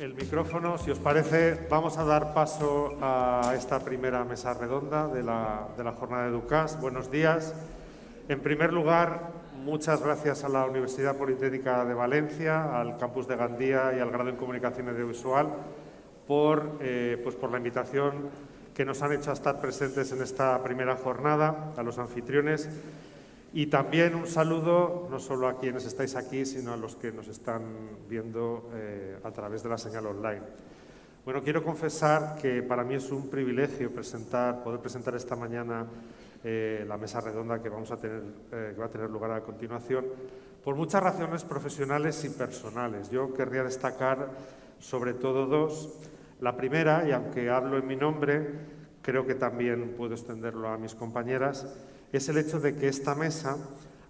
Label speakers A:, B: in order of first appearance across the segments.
A: el micrófono. Si os parece, vamos a dar paso a esta primera mesa redonda de la jornada de Educas. Buenos días. En primer lugar, muchas gracias a la Universidad Politécnica de Valencia, al Campus de Gandía y al Grado en Comunicación Audiovisual por la invitación que nos han hecho a estar presentes en esta primera jornada, a los anfitriones. Y también un saludo no solo a quienes estáis aquí, sino a los que nos están viendo a través de la señal online. Bueno, quiero confesar que para mí es un privilegio poder presentar esta mañana la mesa redonda que va a tener lugar a continuación, por muchas razones profesionales y personales. Yo querría destacar sobre todo dos. La primera, y aunque hablo en mi nombre, creo que también puedo extenderlo a mis compañeras, es el hecho de que esta mesa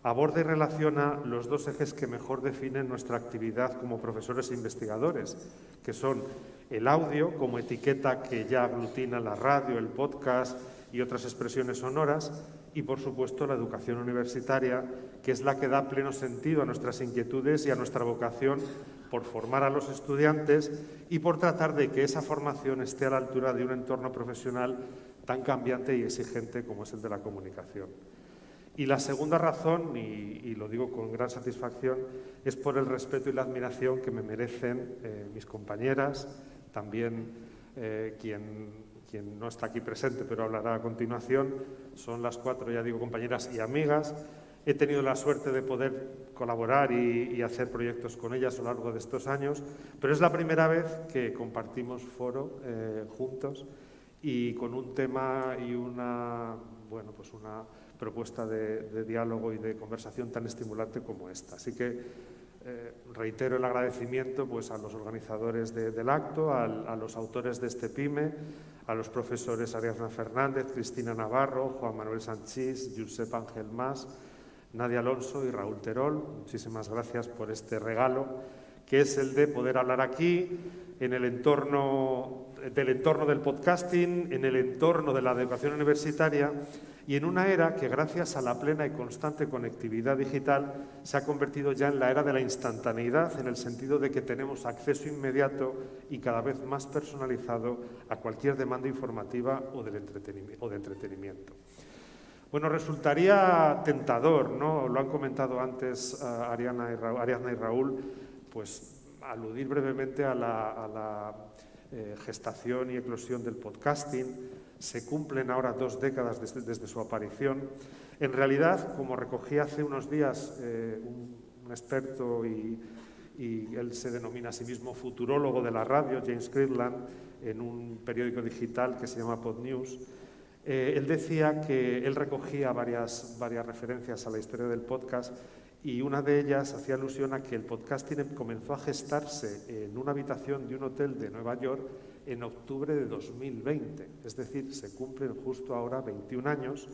A: aborda y relaciona los dos ejes que mejor definen nuestra actividad como profesores e investigadores, que son el audio como etiqueta que ya aglutina la radio, el podcast y otras expresiones sonoras, y por supuesto la educación universitaria, que es la que da pleno sentido a nuestras inquietudes y a nuestra vocación por formar a los estudiantes y por tratar de que esa formación esté a la altura de un entorno profesional tan cambiante y exigente como es el de la comunicación. Y la segunda razón, y lo digo con gran satisfacción, es por el respeto y la admiración que me merecen mis compañeras, también quien no está aquí presente pero hablará a continuación, son las cuatro, ya digo, compañeras y amigas. He tenido la suerte de poder colaborar y hacer proyectos con ellas a lo largo de estos años, pero es la primera vez que compartimos foro juntos y con un tema y una propuesta de diálogo y de conversación tan estimulante como esta. Así que reitero el agradecimiento a los organizadores del acto, a los autores de este PYME, a los profesores Ariadna Fernández, Cristina Navarro, Juan Manuel Sanchís, Josep Ángel Mas, Nadia Alonso y Raúl Terol. Muchísimas gracias por este regalo, que es el de poder hablar aquí en el entorno del podcasting, en el entorno de la educación universitaria y en una era que, gracias a la plena y constante conectividad digital, se ha convertido ya en la era de la instantaneidad, en el sentido de que tenemos acceso inmediato y cada vez más personalizado a cualquier demanda informativa o de entretenimiento. Bueno, resultaría tentador, ¿no? Lo han comentado antes Ariadna y Raúl, aludir brevemente a la gestación y eclosión del podcasting. Se cumplen ahora 2 décadas desde su aparición. En realidad, como recogí hace unos días un experto y él se denomina a sí mismo futurólogo de la radio, James Cridland, en un periódico digital que se llama PodNews, él decía que él recogía varias referencias a la historia del podcast y una de ellas hacía alusión a que el podcasting comenzó a gestarse en una habitación de un hotel de Nueva York en octubre de 2020, es decir, se cumplen justo ahora 21 años,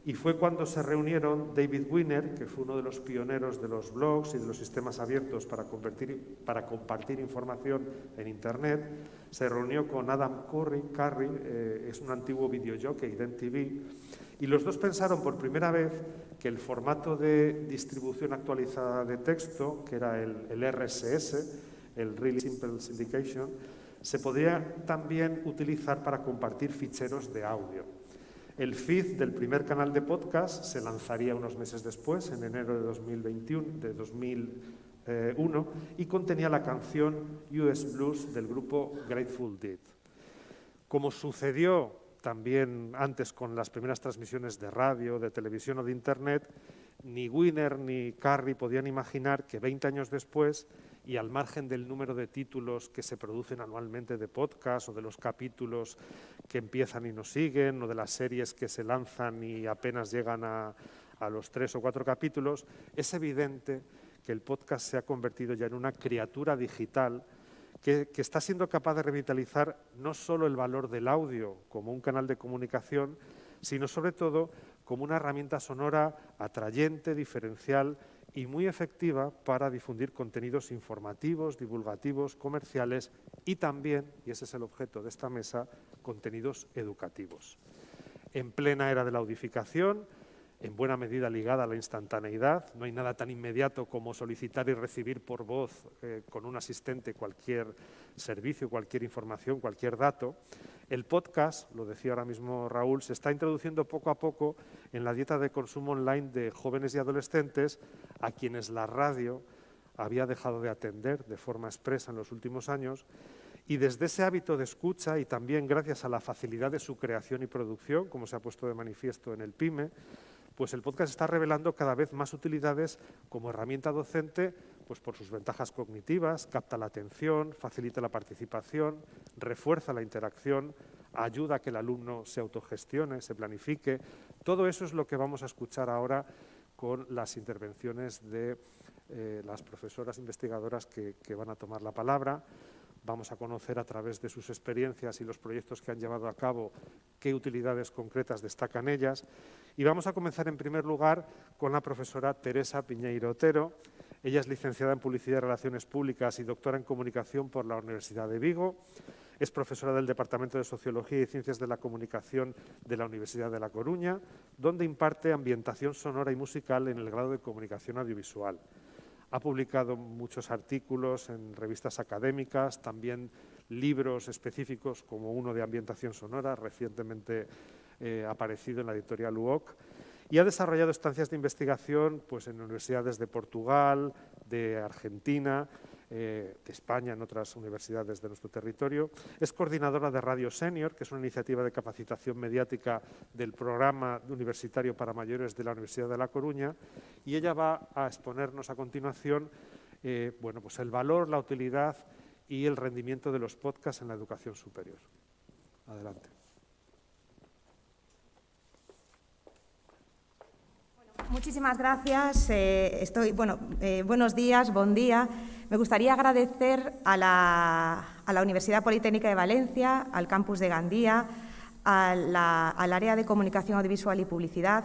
A: y fue cuando se reunieron David Wiener, que fue uno de los pioneros de los blogs y de los sistemas abiertos para compartir información en Internet. Se reunió con Adam Curry, es un antiguo videojockey de MTV, y los dos pensaron por primera vez que el formato de distribución actualizada de texto, que era el RSS, el Really Simple Syndication, se podría también utilizar para compartir ficheros de audio. El feed del primer canal de podcast se lanzaría unos meses después, en enero de 2001, y contenía la canción US Blues del grupo Grateful Dead. Como sucedió también antes con las primeras transmisiones de radio, de televisión o de Internet, ni Wiener ni Curry podían imaginar que 20 años después, y al margen del número de títulos que se producen anualmente de podcast o de los capítulos que empiezan y no siguen o de las series que se lanzan y apenas llegan a los 3 o 4 capítulos, es evidente que el podcast se ha convertido ya en una criatura digital que está siendo capaz de revitalizar no solo el valor del audio como un canal de comunicación, sino sobre todo como una herramienta sonora atrayente, diferencial y muy efectiva para difundir contenidos informativos, divulgativos, comerciales y también, y ese es el objeto de esta mesa, contenidos educativos. En plena era de la audificación, en buena medida ligada a la instantaneidad. No hay nada tan inmediato como solicitar y recibir por voz con un asistente cualquier servicio, cualquier información, cualquier dato. El podcast, lo decía ahora mismo Raúl, se está introduciendo poco a poco en la dieta de consumo online de jóvenes y adolescentes a quienes la radio había dejado de atender de forma expresa en los últimos años. Y desde ese hábito de escucha y también gracias a la facilidad de su creación y producción, como se ha puesto de manifiesto en el PYME, pues el podcast está revelando cada vez más utilidades como herramienta docente, pues por sus ventajas cognitivas, capta la atención, facilita la participación, refuerza la interacción, ayuda a que el alumno se autogestione, se planifique. Todo eso es lo que vamos a escuchar ahora con las intervenciones de las profesoras investigadoras que van a tomar la palabra. Vamos a conocer a través de sus experiencias y los proyectos que han llevado a cabo qué utilidades concretas destacan ellas. Y vamos a comenzar en primer lugar con la profesora Teresa Piñeiro Otero. Ella es licenciada en Publicidad y Relaciones Públicas y doctora en Comunicación por la Universidad de Vigo. Es profesora del Departamento de Sociología y Ciencias de la Comunicación de la Universidad de La Coruña, donde imparte ambientación sonora y musical en el grado de Comunicación Audiovisual. Ha publicado muchos artículos en revistas académicas, también libros específicos como uno de ambientación sonora, recientemente aparecido en la editorial UOC, y ha desarrollado estancias de investigación pues, en universidades de Portugal, de Argentina, de España, en otras universidades de nuestro territorio. Es coordinadora de Radio Senior, que es una iniciativa de capacitación mediática del programa universitario para mayores de la Universidad de La Coruña, y ella va a exponernos a continuación bueno, pues el valor, la utilidad y el rendimiento de los podcasts en la educación superior. Adelante.
B: Muchísimas gracias. Buenos días, bon día. Me gustaría agradecer a la Universidad Politécnica de Valencia, al campus de Gandía, al área de Comunicación Audiovisual y Publicidad,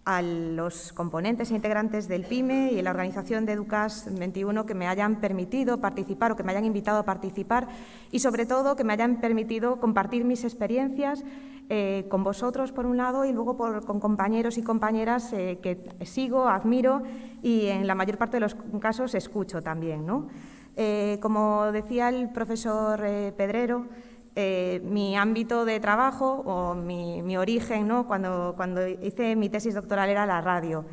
B: a los componentes e integrantes del PYME y a la organización de Educas 21 que me hayan permitido participar o que me hayan invitado a participar y, sobre todo, que me hayan permitido compartir mis experiencias con vosotros, por un lado, y luego con compañeros y compañeras que sigo, admiro y, en la mayor parte de los casos, escucho también, ¿no? Como decía el profesor Pedrero, mi ámbito de trabajo o mi origen, ¿no? Cuando hice mi tesis doctoral era la radio.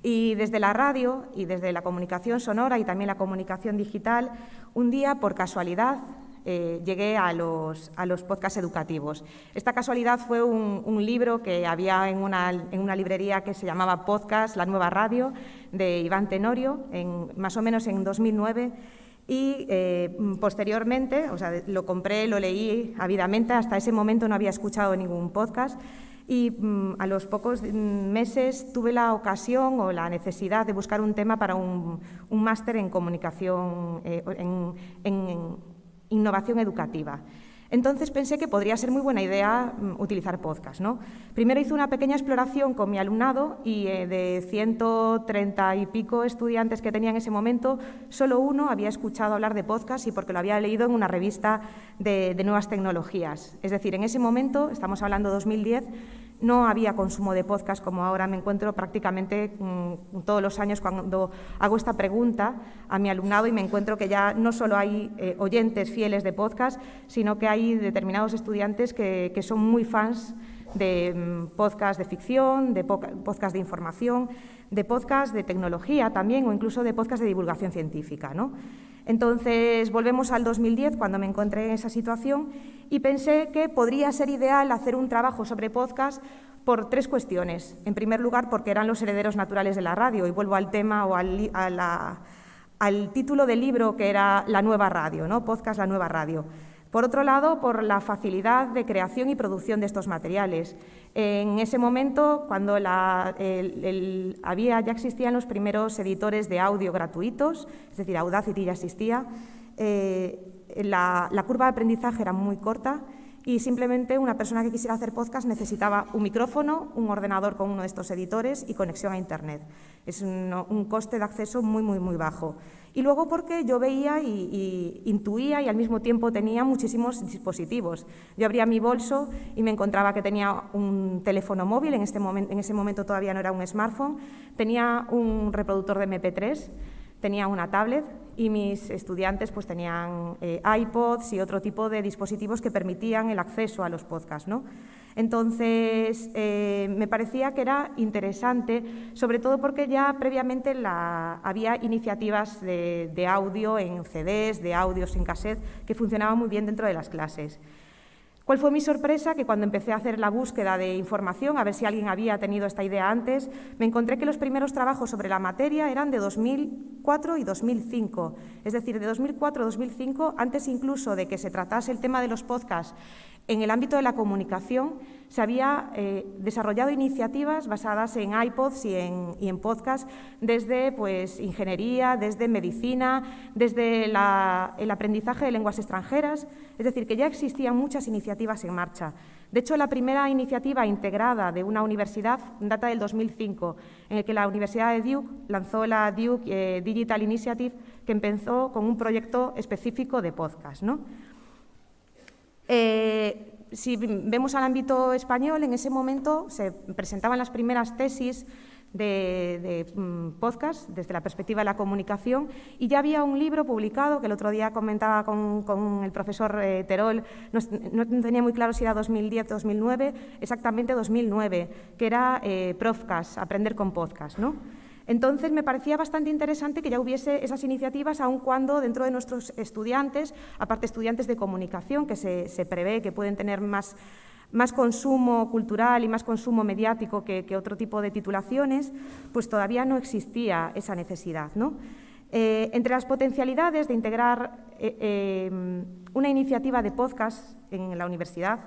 B: Y desde la radio y desde la comunicación sonora y también la comunicación digital, un día, por casualidad, llegué a los podcasts educativos. Esta casualidad fue un libro que había en una librería que se llamaba Podcast, la nueva radio, de Iván Tenorio, más o menos en 2009. Y posteriormente, o sea, lo compré, lo leí ávidamente, hasta ese momento no había escuchado ningún podcast y a los pocos meses tuve la ocasión o la necesidad de buscar un tema para un máster en comunicación, en innovación educativa. Entonces pensé que podría ser muy buena idea utilizar podcast, ¿no? Primero hice una pequeña exploración con mi alumnado y de 130 y pico estudiantes que tenía en ese momento, solo uno había escuchado hablar de podcast y porque lo había leído en una revista de nuevas tecnologías. Es decir, en ese momento, estamos hablando de 2010, no había consumo de podcast como ahora me encuentro prácticamente todos los años cuando hago esta pregunta a mi alumnado y me encuentro que ya no solo hay oyentes fieles de podcast, sino que hay determinados estudiantes que son muy fans de podcast de ficción, de podcast de información, de podcast de tecnología también o incluso de podcast de divulgación científica, ¿no? Entonces, volvemos al 2010, cuando me encontré en esa situación, y pensé que podría ser ideal hacer un trabajo sobre podcast por tres cuestiones. En primer lugar, porque eran los herederos naturales de la radio, y vuelvo al tema o al título del libro, que era La nueva radio, ¿no? Podcast, la nueva radio. Por otro lado, por la facilidad de creación y producción de estos materiales. En ese momento, cuando ya existían los primeros editores de audio gratuitos, es decir, Audacity ya existía, la curva de aprendizaje era muy corta y simplemente una persona que quisiera hacer podcast necesitaba un micrófono, un ordenador con uno de estos editores y conexión a Internet. Es un coste de acceso muy bajo. Y luego porque yo veía y intuía y al mismo tiempo tenía muchísimos dispositivos. Yo abría mi bolso y me encontraba que tenía un teléfono móvil, en ese momento todavía no era un smartphone, tenía un reproductor de MP3, tenía una tablet y mis estudiantes pues tenían iPods y otro tipo de dispositivos que permitían el acceso a los podcasts, ¿no? Entonces, me parecía que era interesante, sobre todo porque ya previamente había iniciativas de audio en CDs, de audios en cassette, que funcionaban muy bien dentro de las clases. ¿Cuál fue mi sorpresa? Que cuando empecé a hacer la búsqueda de información, a ver si alguien había tenido esta idea antes, me encontré que los primeros trabajos sobre la materia eran de 2004 y 2005. Es decir, de 2004 a 2005, antes incluso de que se tratase el tema de los podcasts en el ámbito de la comunicación, se había desarrollado iniciativas basadas en iPods y en podcasts desde pues, ingeniería, desde medicina, desde el aprendizaje de lenguas extranjeras. Es decir, que ya existían muchas iniciativas en marcha. De hecho, la primera iniciativa integrada de una universidad data del 2005, en el que la Universidad de Duke lanzó la Duke Digital Initiative, que empezó con un proyecto específico de podcast, ¿no? Si vemos al ámbito español, en ese momento se presentaban las primeras tesis de podcast desde la perspectiva de la comunicación y ya había un libro publicado que el otro día comentaba con el profesor Terol, no tenía muy claro si era 2010 o 2009, exactamente 2009, que era Profcast, Aprender con Podcast, ¿no? Entonces, me parecía bastante interesante que ya hubiese esas iniciativas, aun cuando dentro de nuestros estudiantes, aparte estudiantes de comunicación, que se prevé que pueden tener más consumo cultural y más consumo mediático que otro tipo de titulaciones, pues todavía no existía esa necesidad, ¿no? Entre las potencialidades de integrar una iniciativa de podcast en la universidad,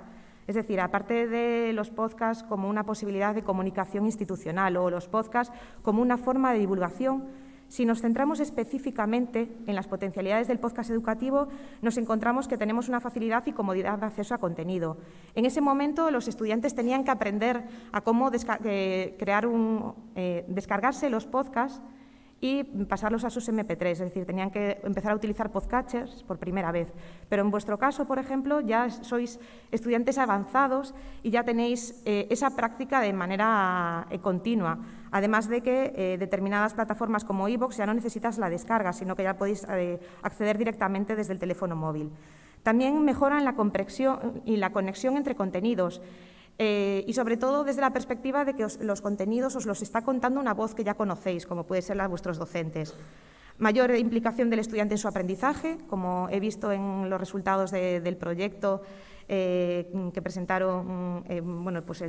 B: es decir, aparte de los podcasts como una posibilidad de comunicación institucional o los podcasts como una forma de divulgación, si nos centramos específicamente en las potencialidades del podcast educativo, nos encontramos que tenemos una facilidad y comodidad de acceso a contenido. En ese momento, los estudiantes tenían que aprender a cómo descargarse los podcasts y pasarlos a sus MP3, es decir, tenían que empezar a utilizar podcatchers por primera vez. Pero en vuestro caso, por ejemplo, ya sois estudiantes avanzados y ya tenéis esa práctica de manera continua, además de que determinadas plataformas como iVoox ya no necesitas la descarga, sino que ya podéis acceder directamente desde el teléfono móvil. También mejoran la comprensión y la conexión entre contenidos. Y sobre todo desde la perspectiva de que los contenidos os los está contando una voz que ya conocéis, como puede ser la de vuestros docentes. Mayor implicación del estudiante en su aprendizaje, como he visto en los resultados del proyecto que presentaron pues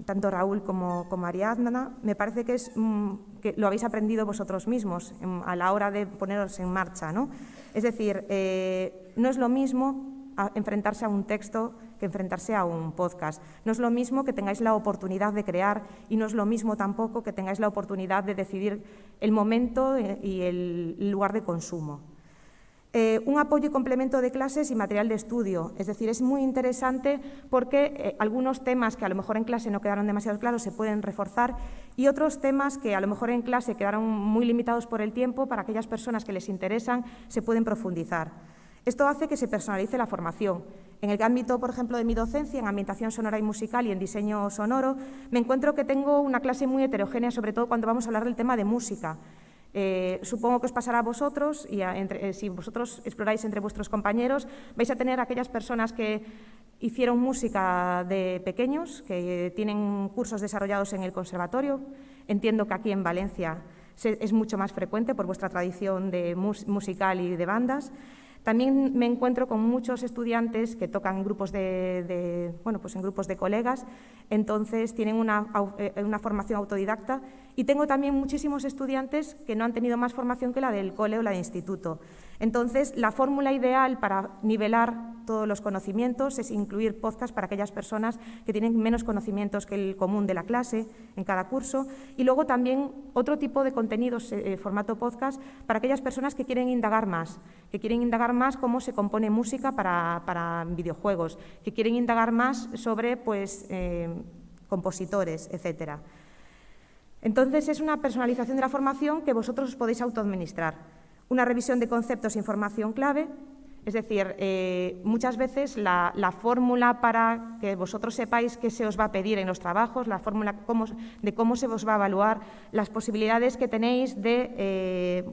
B: tanto Raúl como Ariadna. Me parece que lo habéis aprendido vosotros mismos a la hora de poneros en marcha, ¿no? Es decir, no es lo mismo enfrentarse a un texto que enfrentarse a un podcast. No es lo mismo que tengáis la oportunidad de crear y no es lo mismo tampoco que tengáis la oportunidad de decidir el momento y el lugar de consumo. Un apoyo y complemento de clases y material de estudio. Es decir, es muy interesante porque algunos temas que a lo mejor en clase no quedaron demasiado claros se pueden reforzar y otros temas que a lo mejor en clase quedaron muy limitados por el tiempo, para aquellas personas que les interesan, se pueden profundizar. Esto hace que se personalice la formación. En el ámbito, por ejemplo, de mi docencia, en ambientación sonora y musical y en diseño sonoro, me encuentro que tengo una clase muy heterogénea, sobre todo cuando vamos a hablar del tema de música. Supongo que os pasará a vosotros y si vosotros exploráis entre vuestros compañeros, vais a tener aquellas personas que hicieron música de pequeños, que tienen cursos desarrollados en el conservatorio. Entiendo que aquí en Valencia es mucho más frecuente por vuestra tradición de musical y de bandas. También me encuentro con muchos estudiantes que tocan en grupos en grupos de colegas, entonces tienen una formación autodidacta, y tengo también muchísimos estudiantes que no han tenido más formación que la del cole o la de instituto. Entonces, la fórmula ideal para nivelar todos los conocimientos es incluir podcast para aquellas personas que tienen menos conocimientos que el común de la clase en cada curso, y luego también otro tipo de contenidos formato podcast para aquellas personas que quieren indagar más cómo se compone música para videojuegos, que quieren indagar más sobre compositores, etcétera. Entonces, es una personalización de la formación que vosotros os podéis autoadministrar. Una revisión de conceptos e información clave, es decir, muchas veces la fórmula para que vosotros sepáis qué se os va a pedir en los trabajos, la fórmula de cómo se os va a evaluar, las posibilidades que tenéis de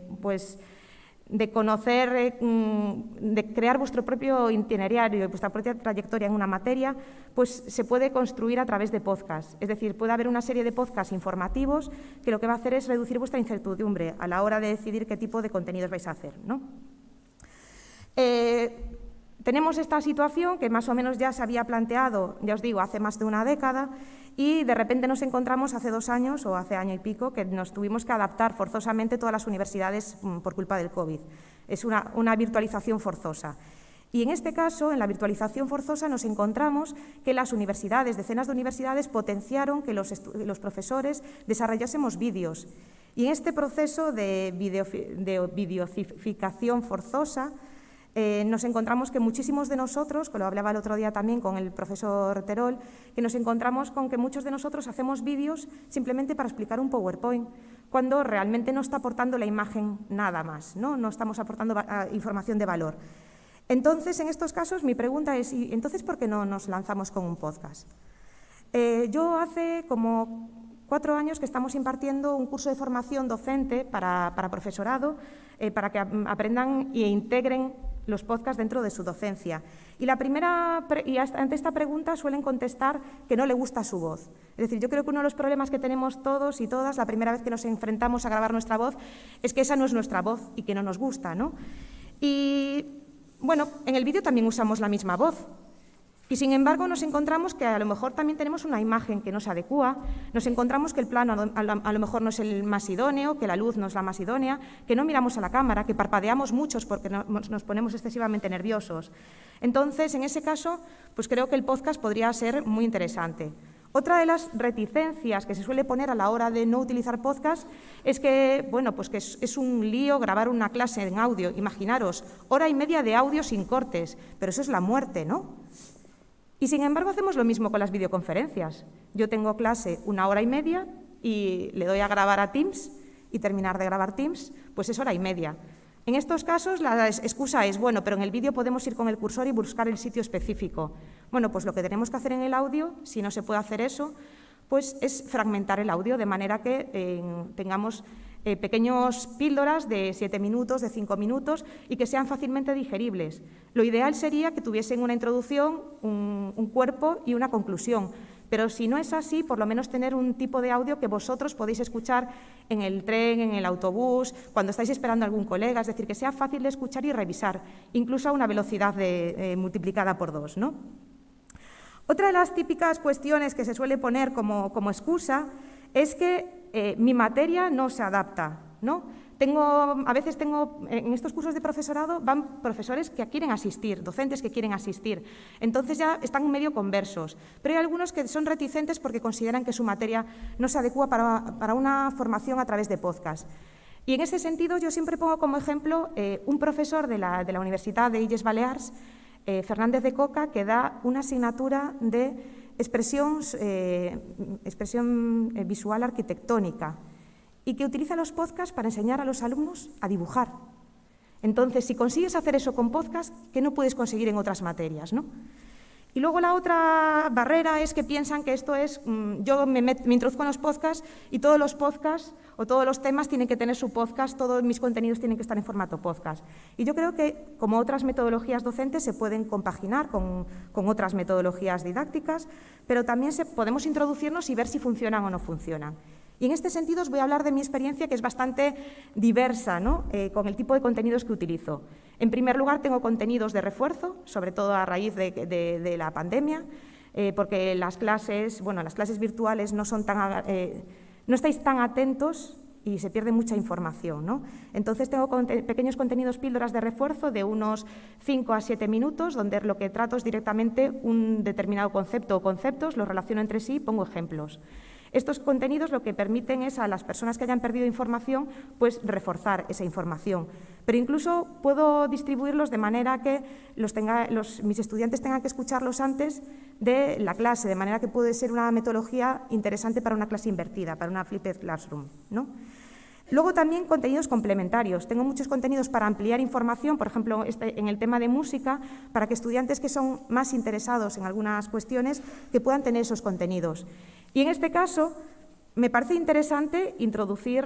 B: conocer, de crear vuestro propio itinerario, vuestra propia trayectoria en una materia, pues se puede construir a través de podcasts. Es decir, puede haber una serie de podcasts informativos que lo que va a hacer es reducir vuestra incertidumbre a la hora de decidir qué tipo de contenidos vais a hacer, ¿no? Tenemos esta situación que más o menos ya se había planteado, ya os digo, hace más de una década, y de repente nos encontramos hace 2 años o hace año y pico que nos tuvimos que adaptar forzosamente todas las universidades por culpa del COVID. Es una virtualización forzosa. Y en este caso, en la virtualización forzosa, nos encontramos que las universidades, decenas de universidades, potenciaron que los profesores desarrollásemos vídeos. Y en este proceso de videoficación forzosa, nos encontramos que muchísimos de nosotros, que lo hablaba el otro día también con el profesor Terol, que nos encontramos con que muchos de nosotros hacemos vídeos simplemente para explicar un PowerPoint, cuando realmente no está aportando la imagen nada más, no estamos aportando información de valor. Entonces, en estos casos, mi pregunta es, ¿y entonces por qué no nos lanzamos con un podcast? Yo hace como 4 años que estamos impartiendo un curso de formación docente para profesorado, para que aprendan e integren los podcasts dentro de su docencia. Y ante esta pregunta suelen contestar que no le gusta su voz. Es decir, yo creo que uno de los problemas que tenemos todos y todas la primera vez que nos enfrentamos a grabar nuestra voz es que esa no es nuestra voz y que no nos gusta, ¿no? Y, bueno, en el vídeo también usamos la misma voz. Y, sin embargo, nos encontramos que a lo mejor también tenemos una imagen que no se adecúa, nos encontramos que el plano a lo mejor no es el más idóneo, que la luz no es la más idónea, que no miramos a la cámara, que parpadeamos muchos porque nos ponemos excesivamente nerviosos. Entonces, en ese caso, pues creo que el podcast podría ser muy interesante. Otra de las reticencias que se suele poner a la hora de no utilizar podcast es que, bueno, pues que es un lío grabar una clase en audio. Imaginaros, 1h30 de audio sin cortes, pero eso es la muerte, ¿no? Y, sin embargo, hacemos lo mismo con las videoconferencias. Yo tengo clase 1h30 y le doy a grabar a Teams y terminar de grabar Teams, pues es 1h30. En estos casos la excusa es, bueno, pero en el vídeo podemos ir con el cursor y buscar el sitio específico. Bueno, pues lo que tenemos que hacer en el audio, si no se puede hacer eso, pues es fragmentar el audio de manera que tengamos pequeñas píldoras de 7 minutos, de 5 minutos y que sean fácilmente digeribles. Lo ideal sería que tuviesen una introducción, un cuerpo y una conclusión, pero si no es así, por lo menos tener un tipo de audio que vosotros podéis escuchar en el tren, en el autobús, cuando estáis esperando a algún colega, es decir, que sea fácil de escuchar y revisar, incluso a una velocidad multiplicada por 2, ¿no? Otra de las típicas cuestiones que se suele poner como excusa es que mi materia no se adapta, ¿no? A veces en estos cursos de profesorado van profesores que quieren asistir, docentes que quieren asistir, entonces ya están medio conversos, pero hay algunos que son reticentes porque consideran que su materia no se adecúa para una formación a través de podcast. Y en ese sentido yo siempre pongo como ejemplo un profesor de la Universidad de Illes Balears, Fernández de Coca, que da una asignatura de expresión visual arquitectónica y que utiliza los podcasts para enseñar a los alumnos a dibujar. Entonces, si consigues hacer eso con podcast, ¿qué no puedes conseguir en otras materias, ¿no? Y luego la otra barrera es que piensan que esto es, yo me introduzco en los podcasts y todos los podcasts o todos los temas tienen que tener su podcast, todos mis contenidos tienen que estar en formato podcast. Y yo creo que, como otras metodologías docentes, se pueden compaginar con otras metodologías didácticas, pero también podemos introducirnos y ver si funcionan o no funcionan. Y en este sentido os voy a hablar de mi experiencia, que es bastante diversa, ¿no? Con el tipo de contenidos que utilizo. En primer lugar, tengo contenidos de refuerzo, sobre todo a raíz de la pandemia, porque las clases virtuales no estáis tan atentos y se pierde mucha información, ¿no? Entonces tengo pequeños contenidos, píldoras de refuerzo de unos 5 a 7 minutos, donde lo que trato es directamente un determinado concepto o conceptos, los relaciono entre sí y pongo ejemplos. Estos contenidos lo que permiten es a las personas que hayan perdido información, pues reforzar esa información. Pero incluso puedo distribuirlos de manera que mis estudiantes tengan que escucharlos antes de la clase, de manera que puede ser una metodología interesante para una clase invertida, para una flipped classroom, ¿no? Luego también contenidos complementarios. Tengo muchos contenidos para ampliar información, por ejemplo, en el tema de música, para que estudiantes que son más interesados en algunas cuestiones que puedan tener esos contenidos. Y en este caso, me parece interesante introducir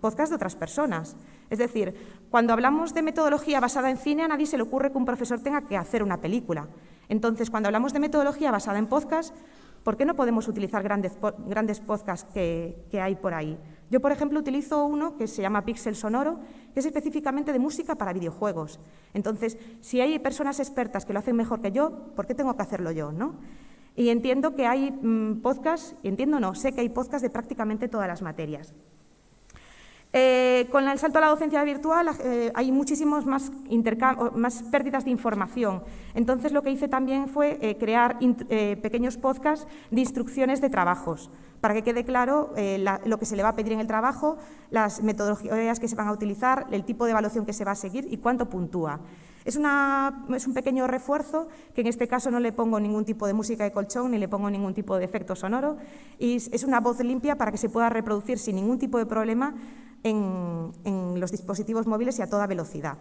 B: podcasts de otras personas. Es decir, cuando hablamos de metodología basada en cine, a nadie se le ocurre que un profesor tenga que hacer una película. Entonces, cuando hablamos de metodología basada en podcast, ¿por qué no podemos utilizar grandes podcasts que hay por ahí? Yo, por ejemplo, utilizo uno que se llama Pixel Sonoro, que es específicamente de música para videojuegos. Entonces, si hay personas expertas que lo hacen mejor que yo, ¿por qué tengo que hacerlo yo, no? Y entiendo que hay sé que hay podcasts de prácticamente todas las materias. Con el salto a la docencia virtual hay muchísimos más pérdidas de información. Entonces, lo que hice también fue crear pequeños podcasts de instrucciones de trabajos, para que quede claro lo que se le va a pedir en el trabajo, las metodologías que se van a utilizar, el tipo de evaluación que se va a seguir y cuánto puntúa. Es un pequeño refuerzo, que en este caso no le pongo ningún tipo de música de colchón ni le pongo ningún tipo de efecto sonoro, y es una voz limpia para que se pueda reproducir sin ningún tipo de problema en los dispositivos móviles y a toda velocidad.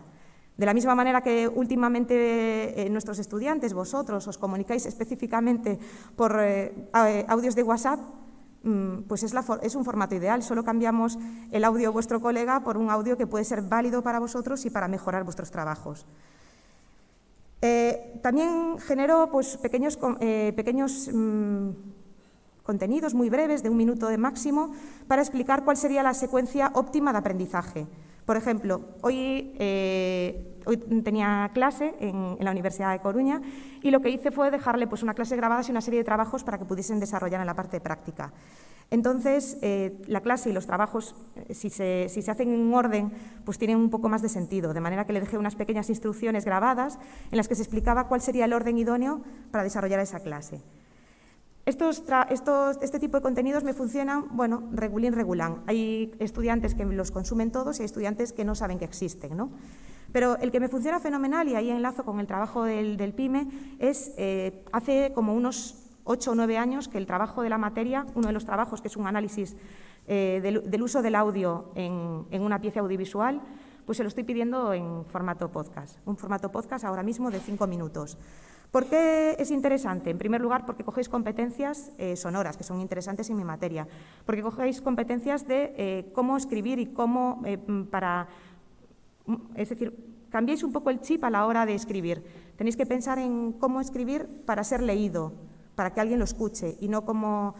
B: De la misma manera que últimamente nuestros estudiantes, vosotros, os comunicáis específicamente por audios de WhatsApp, pues es un formato ideal, solo cambiamos el audio de vuestro colega por un audio que puede ser válido para vosotros y para mejorar vuestros trabajos. También genero pues, pequeños contenidos muy breves, de 1 minuto de máximo, para explicar cuál sería la secuencia óptima de aprendizaje. Por ejemplo, hoy tenía clase en la Universidad de Coruña y lo que hice fue dejarle pues, una clase grabada y una serie de trabajos para que pudiesen desarrollar en la parte de práctica. Entonces, la clase y los trabajos, si se hacen en orden, pues tienen un poco más de sentido, de manera que le dejé unas pequeñas instrucciones grabadas en las que se explicaba cuál sería el orden idóneo para desarrollar esa clase. Este tipo de contenidos me funcionan, bueno, regulín. Hay estudiantes que los consumen todos y hay estudiantes que no saben que existen, ¿no? Pero el que me funciona fenomenal, y ahí enlazo con el trabajo del PYME, es hace como unos 8 o 9 años que el trabajo de la materia, uno de los trabajos que es un análisis del uso del audio en una pieza audiovisual, pues se lo estoy pidiendo en formato podcast. Un formato podcast ahora mismo de 5 minutos. ¿Por qué es interesante? En primer lugar, porque cogéis competencias sonoras, que son interesantes en mi materia, porque cogéis competencias de cómo escribir y cómo es decir, cambiéis un poco el chip a la hora de escribir. Tenéis que pensar en cómo escribir para ser leído, para que alguien lo escuche, y no como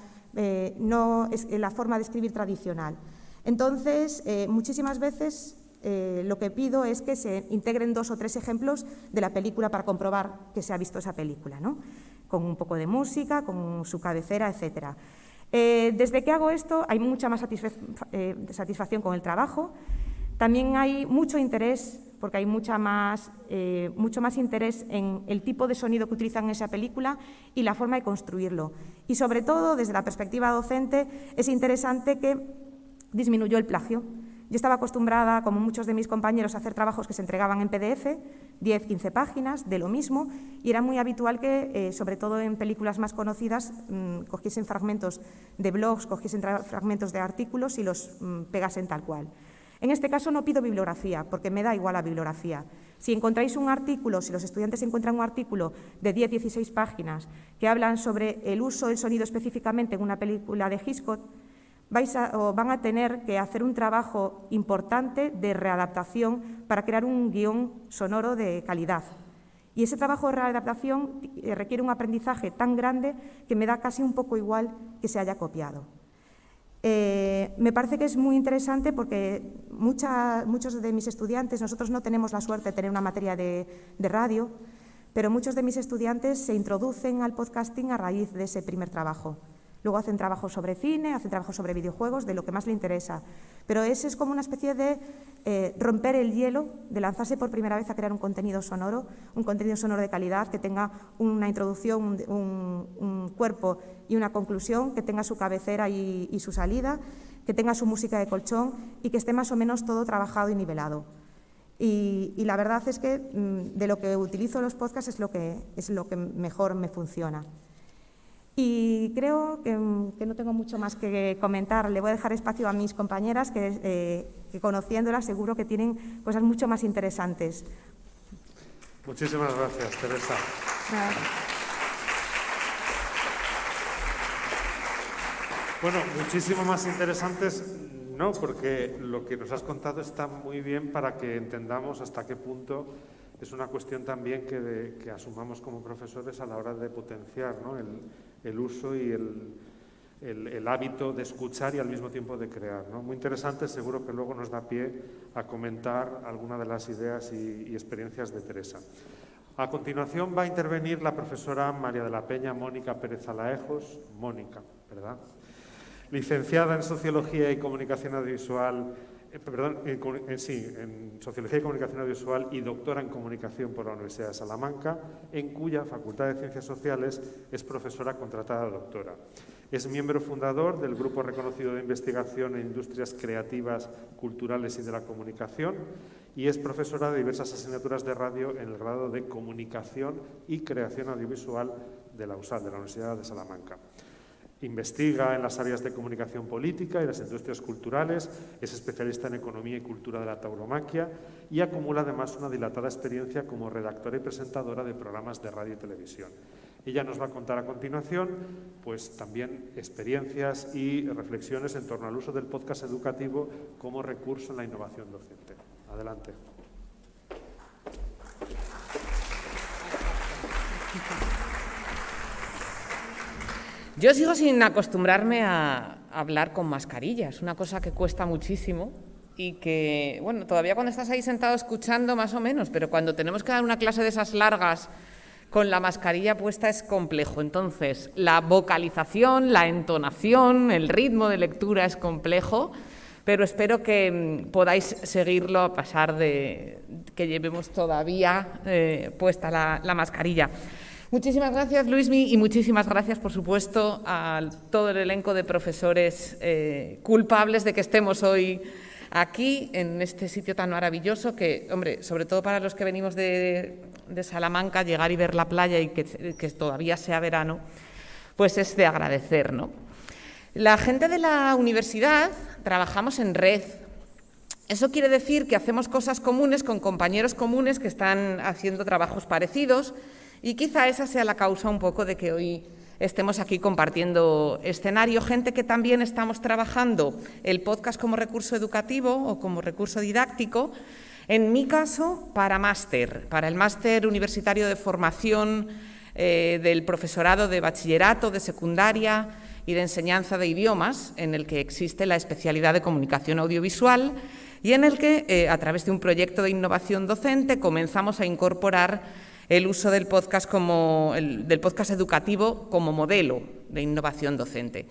B: no es la forma de escribir tradicional. Entonces, muchísimas veces lo que pido es que se integren 2 o 3 ejemplos de la película para comprobar que se ha visto esa película, ¿no? Con un poco de música, con su cabecera, etc. Desde que hago esto hay mucha más satisfacción con el trabajo. También hay mucho interés, porque hay mucho más interés en el tipo de sonido que utilizan en esa película y la forma de construirlo. Y sobre todo, desde la perspectiva docente, es interesante que disminuyó el plagio. Yo estaba acostumbrada, como muchos de mis compañeros, a hacer trabajos que se entregaban en PDF, 10, 15 páginas, de lo mismo, y era muy habitual que, sobre todo en películas más conocidas, cogiesen fragmentos de blogs, cogiesen fragmentos de artículos y los pegasen tal cual. En este caso no pido bibliografía, porque me da igual la bibliografía. Si encontráis un artículo, si los estudiantes encuentran un artículo de 10, 16 páginas que hablan sobre el uso del sonido específicamente en una película de Hitchcock, van a tener que hacer un trabajo importante de readaptación para crear un guión sonoro de calidad. Y ese trabajo de readaptación requiere un aprendizaje tan grande que me da casi un poco igual que se haya copiado. Me parece que es muy interesante porque muchos de mis estudiantes, nosotros no tenemos la suerte de tener una materia de radio, pero muchos de mis estudiantes se introducen al podcasting a raíz de ese primer trabajo. Luego hacen trabajos sobre cine, hacen trabajos sobre videojuegos, de lo que más le interesa. Pero ese es como una especie de romper el hielo, de lanzarse por primera vez a crear un contenido sonoro de calidad, que tenga una introducción, un cuerpo y una conclusión, que tenga su cabecera y su salida, que tenga su música de colchón y que esté más o menos todo trabajado y nivelado. Y la verdad es que de lo que utilizo los podcasts es lo que mejor me funciona. Y creo que no tengo mucho más que comentar. Le voy a dejar espacio a mis compañeras que conociéndolas seguro que tienen cosas mucho más interesantes.
A: Muchísimas gracias, Teresa. Bueno, muchísimo más interesantes no, porque lo que nos has contado está muy bien para que entendamos hasta qué punto es una cuestión también que asumamos como profesores a la hora de potenciar, ¿no?, el uso y el hábito de escuchar y al mismo tiempo de crear, ¿no? Muy interesante, seguro que luego nos da pie a comentar alguna de las ideas y experiencias de Teresa. A continuación va a intervenir la profesora María de la Peña Mónica Pérez Alaejos, Mónica, ¿verdad? Licenciada en Sociología y Comunicación Audiovisual, en Sociología y Comunicación Audiovisual y doctora en Comunicación por la Universidad de Salamanca, en cuya Facultad de Ciencias Sociales es profesora contratada doctora. Es miembro fundador del Grupo Reconocido de Investigación en Industrias Creativas, Culturales y de la Comunicación y es profesora de diversas asignaturas de radio en el grado de Comunicación y Creación Audiovisual de la USAL, de la Universidad de Salamanca. Investiga en las áreas de comunicación política y las industrias culturales, es especialista en economía y cultura de la tauromaquia y acumula además una dilatada experiencia como redactora y presentadora de programas de radio y televisión. Ella nos va a contar a continuación pues, también experiencias y reflexiones en torno al uso del podcast educativo como recurso en la innovación docente. Adelante.
C: Yo sigo sin acostumbrarme a hablar con mascarilla, es una cosa que cuesta muchísimo y que, bueno, todavía cuando estás ahí sentado escuchando más o menos, pero cuando tenemos que dar una clase de esas largas con la mascarilla puesta es complejo. Entonces, la vocalización, la entonación, el ritmo de lectura es complejo, pero espero que podáis seguirlo a pesar de que llevemos todavía puesta la mascarilla. Muchísimas gracias, Luismi, y muchísimas gracias, por supuesto, a todo el elenco de profesores culpables de que estemos hoy aquí, en este sitio tan maravilloso que, hombre, sobre todo para los que venimos de Salamanca, llegar y ver la playa y que todavía sea verano, pues es de agradecer, ¿no? La gente de la universidad trabajamos en red. Eso quiere decir que hacemos cosas comunes con compañeros comunes que están haciendo trabajos parecidos. Y quizá esa sea la causa un poco de que hoy estemos aquí compartiendo escenario. Gente que también estamos trabajando el podcast como recurso educativo o como recurso didáctico. En mi caso, para el máster universitario de formación del profesorado de bachillerato, de secundaria y de enseñanza de idiomas, en el que existe la especialidad de comunicación audiovisual y en el que, a través de un proyecto de innovación docente, comenzamos a incorporar el uso del podcast educativo como modelo de innovación docente.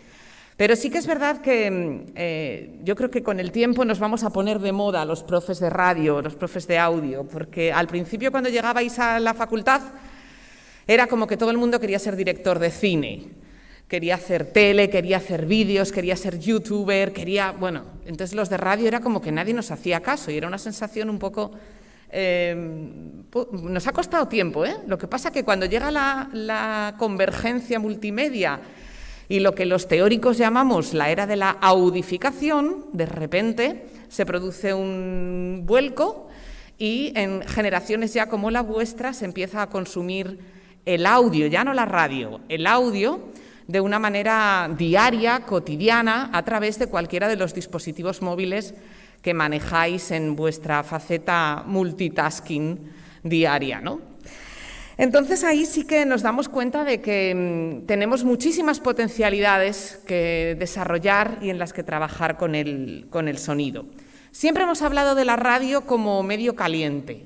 C: Pero sí que es verdad que yo creo que con el tiempo nos vamos a poner de moda los profes de radio, los profes de audio, porque al principio cuando llegabais a la facultad era como que todo el mundo quería ser director de cine, quería hacer tele, quería hacer vídeos, quería ser youtuber, bueno, entonces los de radio era como que nadie nos hacía caso y era una sensación un poco... nos ha costado tiempo, ¿eh? Lo que pasa es que cuando llega la convergencia multimedia y lo que los teóricos llamamos la era de la audificación, de repente se produce un vuelco y en generaciones ya como la vuestra se empieza a consumir el audio, ya no la radio, el audio de una manera diaria, cotidiana, a través de cualquiera de los dispositivos móviles que manejáis en vuestra faceta multitasking diaria, ¿no? Entonces ahí sí que nos damos cuenta de que tenemos muchísimas potencialidades que desarrollar y en las que trabajar con el sonido. Siempre hemos hablado de la radio como medio caliente.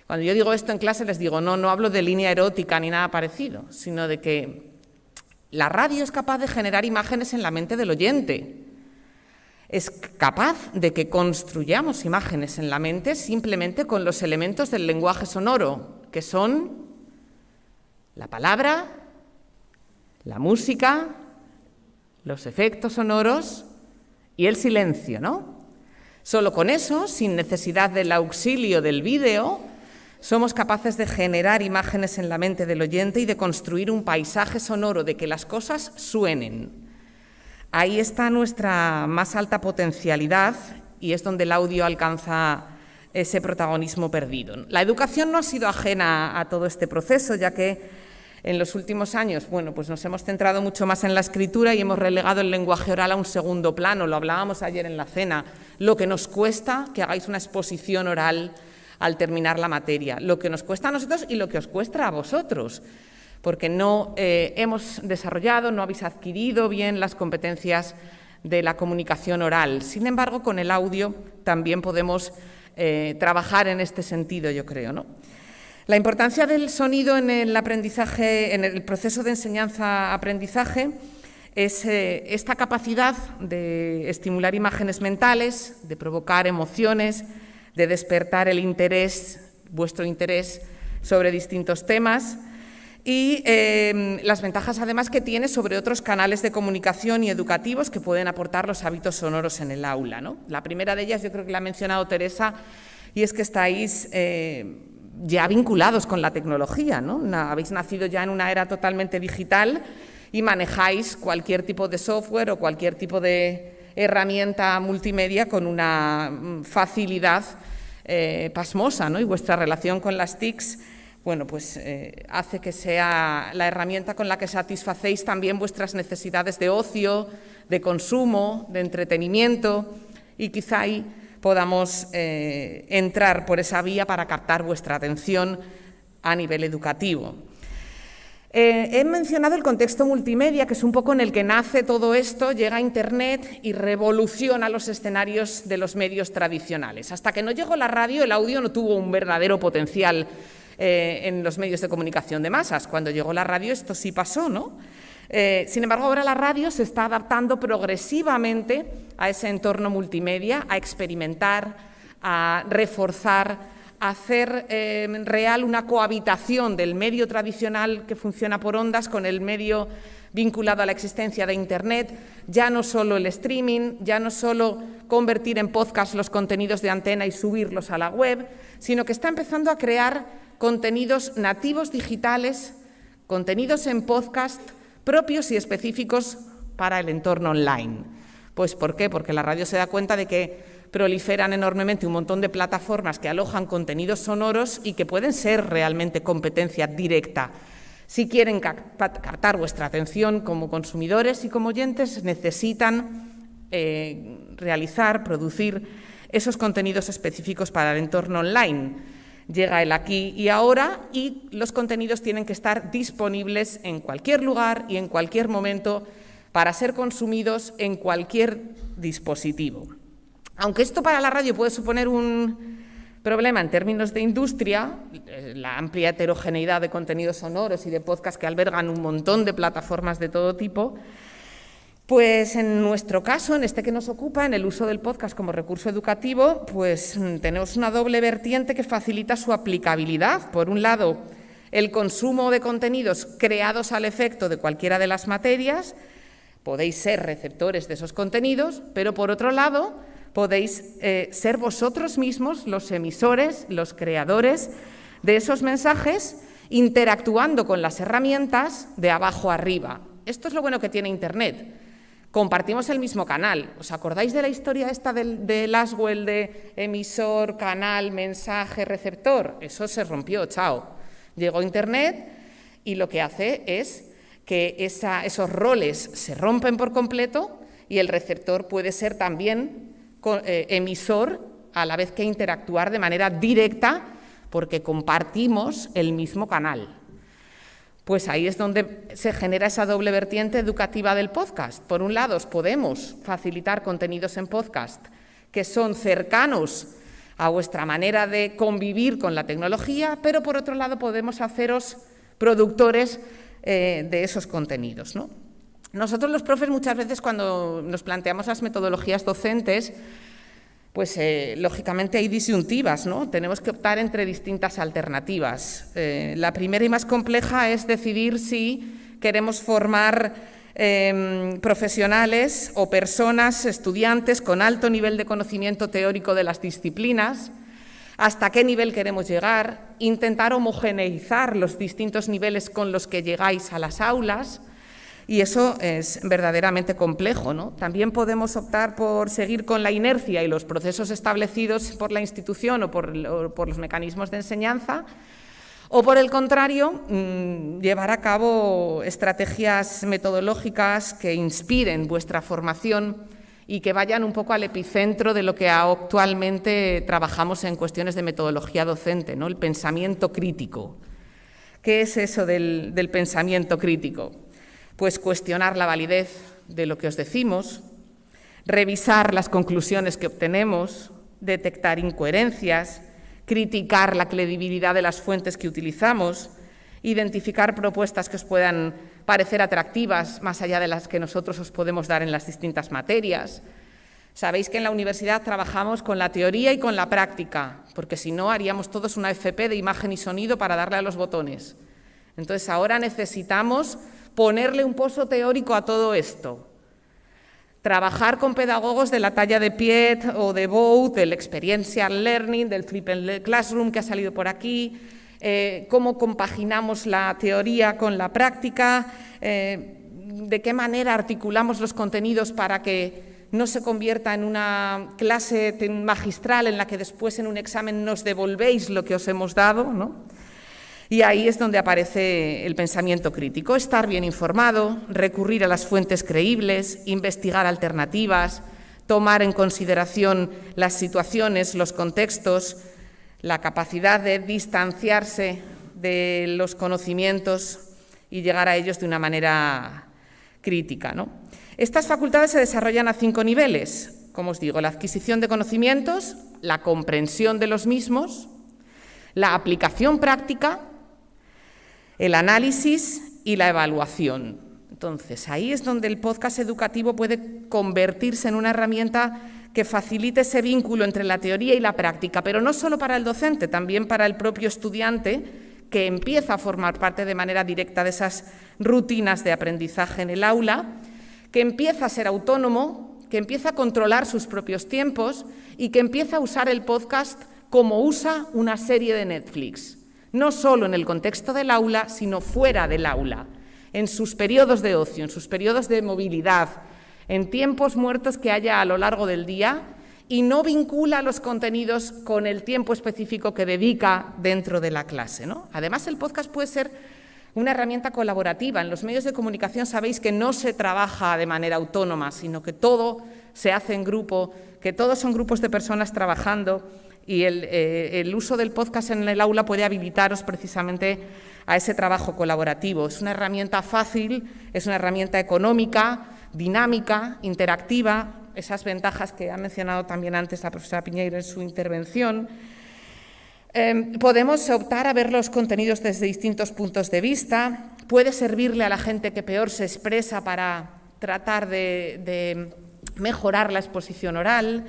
C: Cuando yo digo esto en clase les digo, no hablo de línea erótica ni nada parecido, sino de que La radio es capaz de generar imágenes en la mente del oyente. Es capaz de que construyamos imágenes en la mente simplemente con los elementos del lenguaje sonoro, que son la palabra, la música, los efectos sonoros y el silencio, ¿no? Solo con eso, sin necesidad del auxilio del vídeo, somos capaces de generar imágenes en la mente del oyente y de construir un paisaje sonoro, de que las cosas suenen. Ahí está nuestra más alta potencialidad y es donde el audio alcanza ese protagonismo perdido. La educación no ha sido ajena a todo este proceso, ya que en los últimos años, bueno, pues nos hemos centrado mucho más en la escritura y hemos relegado el lenguaje oral a un segundo plano. Lo hablábamos ayer en la cena, lo que nos cuesta que hagáis una exposición oral al terminar la materia, lo que nos cuesta a nosotros y lo que os cuesta a vosotros, porque no hemos desarrollado, no habéis adquirido bien las competencias de la comunicación oral. Sin embargo, con el audio también podemos trabajar en este sentido, yo creo, ¿no? La importancia del sonido en el aprendizaje, en el proceso de enseñanza-aprendizaje, es esta capacidad de estimular imágenes mentales, de provocar emociones, de despertar el interés, vuestro interés sobre distintos temas y las ventajas además que tiene sobre otros canales de comunicación y educativos que pueden aportar los hábitos sonoros en el aula, ¿no? La primera de ellas yo creo que la ha mencionado Teresa y es que estáis ya vinculados con la tecnología, ¿no? Habéis nacido ya en una era totalmente digital y manejáis cualquier tipo de software o cualquier tipo de herramienta multimedia con una facilidad pasmosa, ¿no? Y vuestra relación con las TICs, bueno, pues hace que sea la herramienta con la que satisfacéis también vuestras necesidades de ocio, de consumo, de entretenimiento y quizá ahí podamos entrar por esa vía para captar vuestra atención a nivel educativo. He mencionado el contexto multimedia, que es un poco en el que nace todo esto, llega a Internet y revoluciona los escenarios de los medios tradicionales. Hasta que no llegó la radio, el audio no tuvo un verdadero potencial en los medios de comunicación de masas. Cuando llegó la radio esto sí pasó, ¿no? Sin embargo, ahora la radio se está adaptando progresivamente a ese entorno multimedia, a experimentar, a reforzar, a hacer real una cohabitación del medio tradicional que funciona por ondas con el medio vinculado a la existencia de Internet, ya no solo el streaming, ya no solo convertir en podcast los contenidos de antena y subirlos a la web, sino que está empezando a crear contenidos nativos digitales, contenidos en podcast, propios y específicos para el entorno online. Pues ¿por qué? Porque la radio se da cuenta de que proliferan enormemente un montón de plataformas que alojan contenidos sonoros y que pueden ser realmente competencia directa. Si quieren captar vuestra atención como consumidores y como oyentes, necesitan realizar, producir esos contenidos específicos para el entorno online. Llega el aquí y ahora y los contenidos tienen que estar disponibles en cualquier lugar y en cualquier momento para ser consumidos en cualquier dispositivo. Aunque esto para la radio puede suponer un problema en términos de industria, la amplia heterogeneidad de contenidos sonoros y de podcast que albergan un montón de plataformas de todo tipo, pues en nuestro caso, en este que nos ocupa, en el uso del podcast como recurso educativo, pues tenemos una doble vertiente que facilita su aplicabilidad. Por un lado, el consumo de contenidos creados al efecto de cualquiera de las materias, podéis ser receptores de esos contenidos, pero por otro lado, podéis ser vosotros mismos los emisores, los creadores de esos mensajes, interactuando con las herramientas de abajo arriba. Esto es lo bueno que tiene Internet. Compartimos el mismo canal. ¿Os acordáis de la historia esta de Laswell de emisor, canal, mensaje, receptor? Eso se rompió, chao. Llegó Internet y lo que hace es que esos roles se rompen por completo y el receptor puede ser también emisor a la vez que interactuar de manera directa porque compartimos el mismo canal. Pues ahí es donde se genera esa doble vertiente educativa del podcast. Por un lado, os podemos facilitar contenidos en podcast que son cercanos a vuestra manera de convivir con la tecnología, pero por otro lado podemos haceros productores de esos contenidos, ¿no? Nosotros los profes muchas veces cuando nos planteamos las metodologías docentes, pues lógicamente hay disyuntivas, ¿no? Tenemos que optar entre distintas alternativas. La primera y más compleja es decidir si queremos formar profesionales o personas, estudiantes con alto nivel de conocimiento teórico de las disciplinas, hasta qué nivel queremos llegar, intentar homogeneizar los distintos niveles con los que llegáis a las aulas, y eso es verdaderamente complejo, ¿no? También podemos optar por seguir con la inercia y los procesos establecidos por la institución o por los mecanismos de enseñanza, o por el contrario, llevar a cabo estrategias metodológicas que inspiren vuestra formación y que vayan un poco al epicentro de lo que actualmente trabajamos en cuestiones de metodología docente, ¿no? El pensamiento crítico. ¿Qué es eso del pensamiento crítico? Pues cuestionar la validez de lo que os decimos, revisar las conclusiones que obtenemos, detectar incoherencias, criticar la credibilidad de las fuentes que utilizamos, identificar propuestas que os puedan parecer atractivas más allá de las que nosotros os podemos dar en las distintas materias. Sabéis que en la universidad trabajamos con la teoría y con la práctica, porque si no haríamos todos una FP de imagen y sonido para darle a los botones. Entonces ahora necesitamos ponerle un pozo teórico a todo esto. Trabajar con pedagogos de la talla de Piet o de Bout, del Experiential Learning, del Flipped Classroom que ha salido por aquí, cómo compaginamos la teoría con la práctica, de qué manera articulamos los contenidos para que no se convierta en una clase magistral en la que después en un examen nos devolvéis lo que os hemos dado, ¿no? Y ahí es donde aparece el pensamiento crítico, estar bien informado, recurrir a las fuentes creíbles, investigar alternativas, tomar en consideración las situaciones, los contextos, la capacidad de distanciarse de los conocimientos y llegar a ellos de una manera crítica, ¿no? Estas facultades se desarrollan a 5 niveles, como os digo, la adquisición de conocimientos, la comprensión de los mismos, la aplicación práctica, el análisis y la evaluación. Entonces, ahí es donde el podcast educativo puede convertirse en una herramienta que facilite ese vínculo entre la teoría y la práctica, pero no solo para el docente, también para el propio estudiante que empieza a formar parte de manera directa de esas rutinas de aprendizaje en el aula, que empieza a ser autónomo, que empieza a controlar sus propios tiempos y que empieza a usar el podcast como usa una serie de Netflix. No solo en el contexto del aula, sino fuera del aula, en sus periodos de ocio, en sus periodos de movilidad, en tiempos muertos que haya a lo largo del día y no vincula los contenidos con el tiempo específico que dedica dentro de la clase, ¿no? Además, el podcast puede ser una herramienta colaborativa. En los medios de comunicación sabéis que no se trabaja de manera autónoma, sino que todo se hace en grupo, que todos son grupos de personas trabajando. Y el uso del podcast en el aula puede habilitaros precisamente a ese trabajo colaborativo. Es una herramienta fácil, es una herramienta económica, dinámica, interactiva, esas ventajas que ha mencionado también antes la profesora Piñeiro en su intervención. Podemos optar a ver los contenidos desde distintos puntos de vista, puede servirle a la gente que peor se expresa para tratar de mejorar la exposición oral.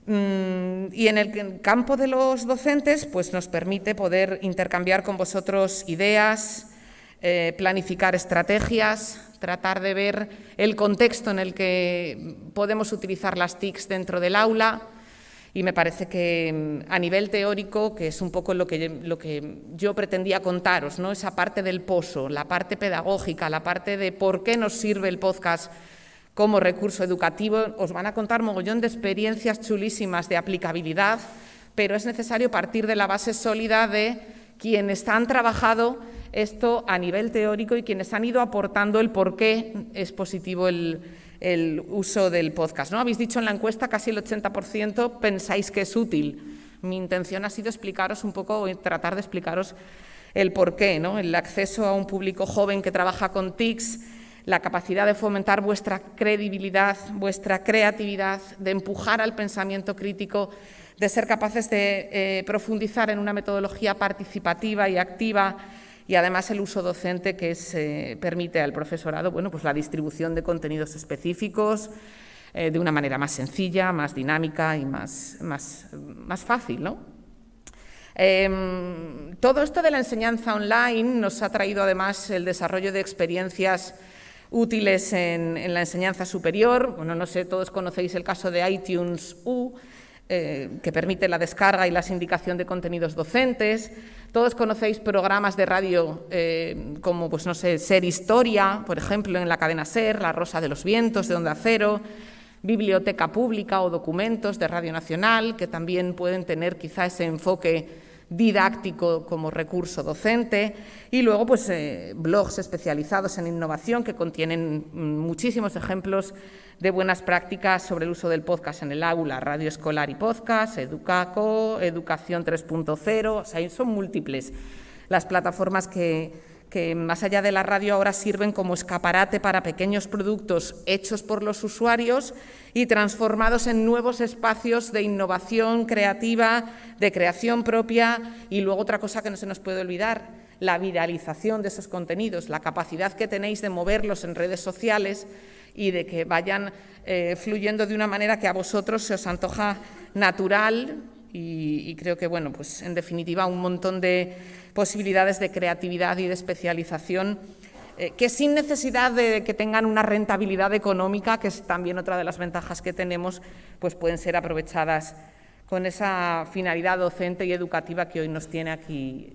C: Y en el campo de los docentes, pues nos permite poder intercambiar con vosotros ideas, planificar estrategias, tratar de ver el contexto en el que podemos utilizar las TICs dentro del aula. Y me parece que a nivel teórico, que es un poco lo que yo pretendía contaros, ¿no? Esa parte del pozo, la parte pedagógica, la parte de por qué nos sirve el podcast como recurso educativo, os van a contar mogollón de experiencias chulísimas de aplicabilidad, pero es necesario partir de la base sólida de quienes han trabajado esto a nivel teórico y quienes han ido aportando el por qué es positivo el uso del podcast, ¿no? Habéis dicho en la encuesta casi el 80% pensáis que es útil. Mi intención ha sido explicaros un poco, tratar de explicaros el por qué, ¿no? El acceso a un público joven que trabaja con TICs, la capacidad de fomentar vuestra credibilidad, vuestra creatividad, de empujar al pensamiento crítico, de ser capaces de profundizar en una metodología participativa y activa y además el uso docente que permite al profesorado pues la distribución de contenidos específicos de una manera más sencilla, más dinámica y más fácil, ¿no? Todo esto de la enseñanza online nos ha traído además el desarrollo de experiencias útiles en la enseñanza superior. Bueno, no sé, todos conocéis el caso de iTunes U, que permite la descarga y la sindicación de contenidos docentes. Todos conocéis programas de radio como, pues no sé, Ser Historia, por ejemplo, en la cadena SER, La Rosa de los Vientos, de Onda Cero, Biblioteca Pública o Documentos de Radio Nacional, que también pueden tener quizá ese enfoque didáctico como recurso docente, y luego pues blogs especializados en innovación que contienen muchísimos ejemplos de buenas prácticas sobre el uso del podcast en el aula, Radio Escolar y Podcast, Educaco, Educación 3.0, o sea, son múltiples las plataformas que más allá de la radio ahora sirven como escaparate para pequeños productos hechos por los usuarios y transformados en nuevos espacios de innovación creativa, de creación propia, y luego otra cosa que no se nos puede olvidar, la viralización de esos contenidos, la capacidad que tenéis de moverlos en redes sociales y de que vayan fluyendo de una manera que a vosotros se os antoja natural, y creo que, bueno, pues en definitiva un montón de posibilidades de creatividad y de especialización que sin necesidad de que tengan una rentabilidad económica, que es también otra de las ventajas que tenemos, pues pueden ser aprovechadas con esa finalidad docente y educativa que hoy nos tiene aquí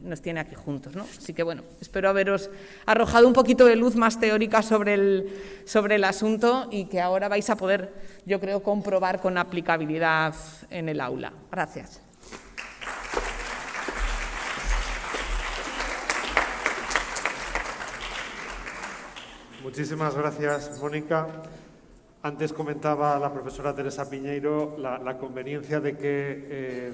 C: juntos, ¿no? Así que, bueno, espero haberos arrojado un poquito de luz más teórica sobre el asunto y que ahora vais a poder, yo creo, comprobar con aplicabilidad en el aula. Gracias.
A: Muchísimas gracias, Mónica. Antes comentaba la profesora Teresa Piñeiro la conveniencia de que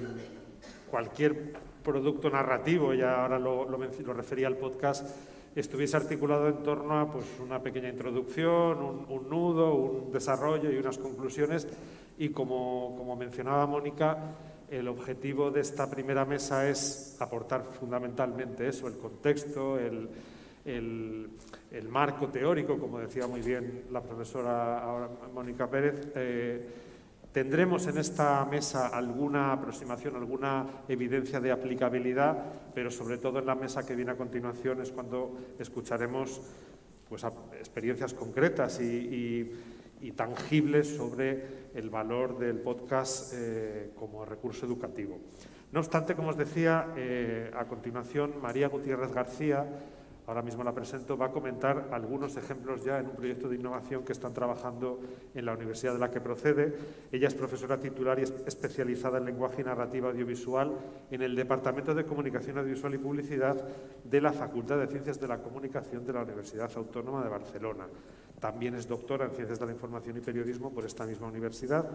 A: cualquier producto narrativo, y ahora lo refería al podcast, estuviese articulado en torno a pues, una pequeña introducción, un nudo, un desarrollo y unas conclusiones. Y como mencionaba Mónica, el objetivo de esta primera mesa es aportar fundamentalmente eso, el contexto, el marco teórico, como decía muy bien la profesora ahora, Mónica Pérez. Tendremos en esta mesa alguna aproximación, alguna evidencia de aplicabilidad, pero sobre todo en la mesa que viene a continuación es cuando escucharemos pues, experiencias concretas y tangibles sobre el valor del podcast como recurso educativo. No obstante, como os decía, a continuación María Gutiérrez García, ahora mismo la presento, va a comentar algunos ejemplos ya en un proyecto de innovación que están trabajando en la universidad de la que procede. Ella es profesora titular y especializada en lenguaje y narrativa audiovisual en el Departamento de Comunicación Audiovisual y Publicidad de la Facultad de Ciencias de la Comunicación de la Universidad Autónoma de Barcelona. También es doctora en Ciencias de la Información y Periodismo por esta misma universidad.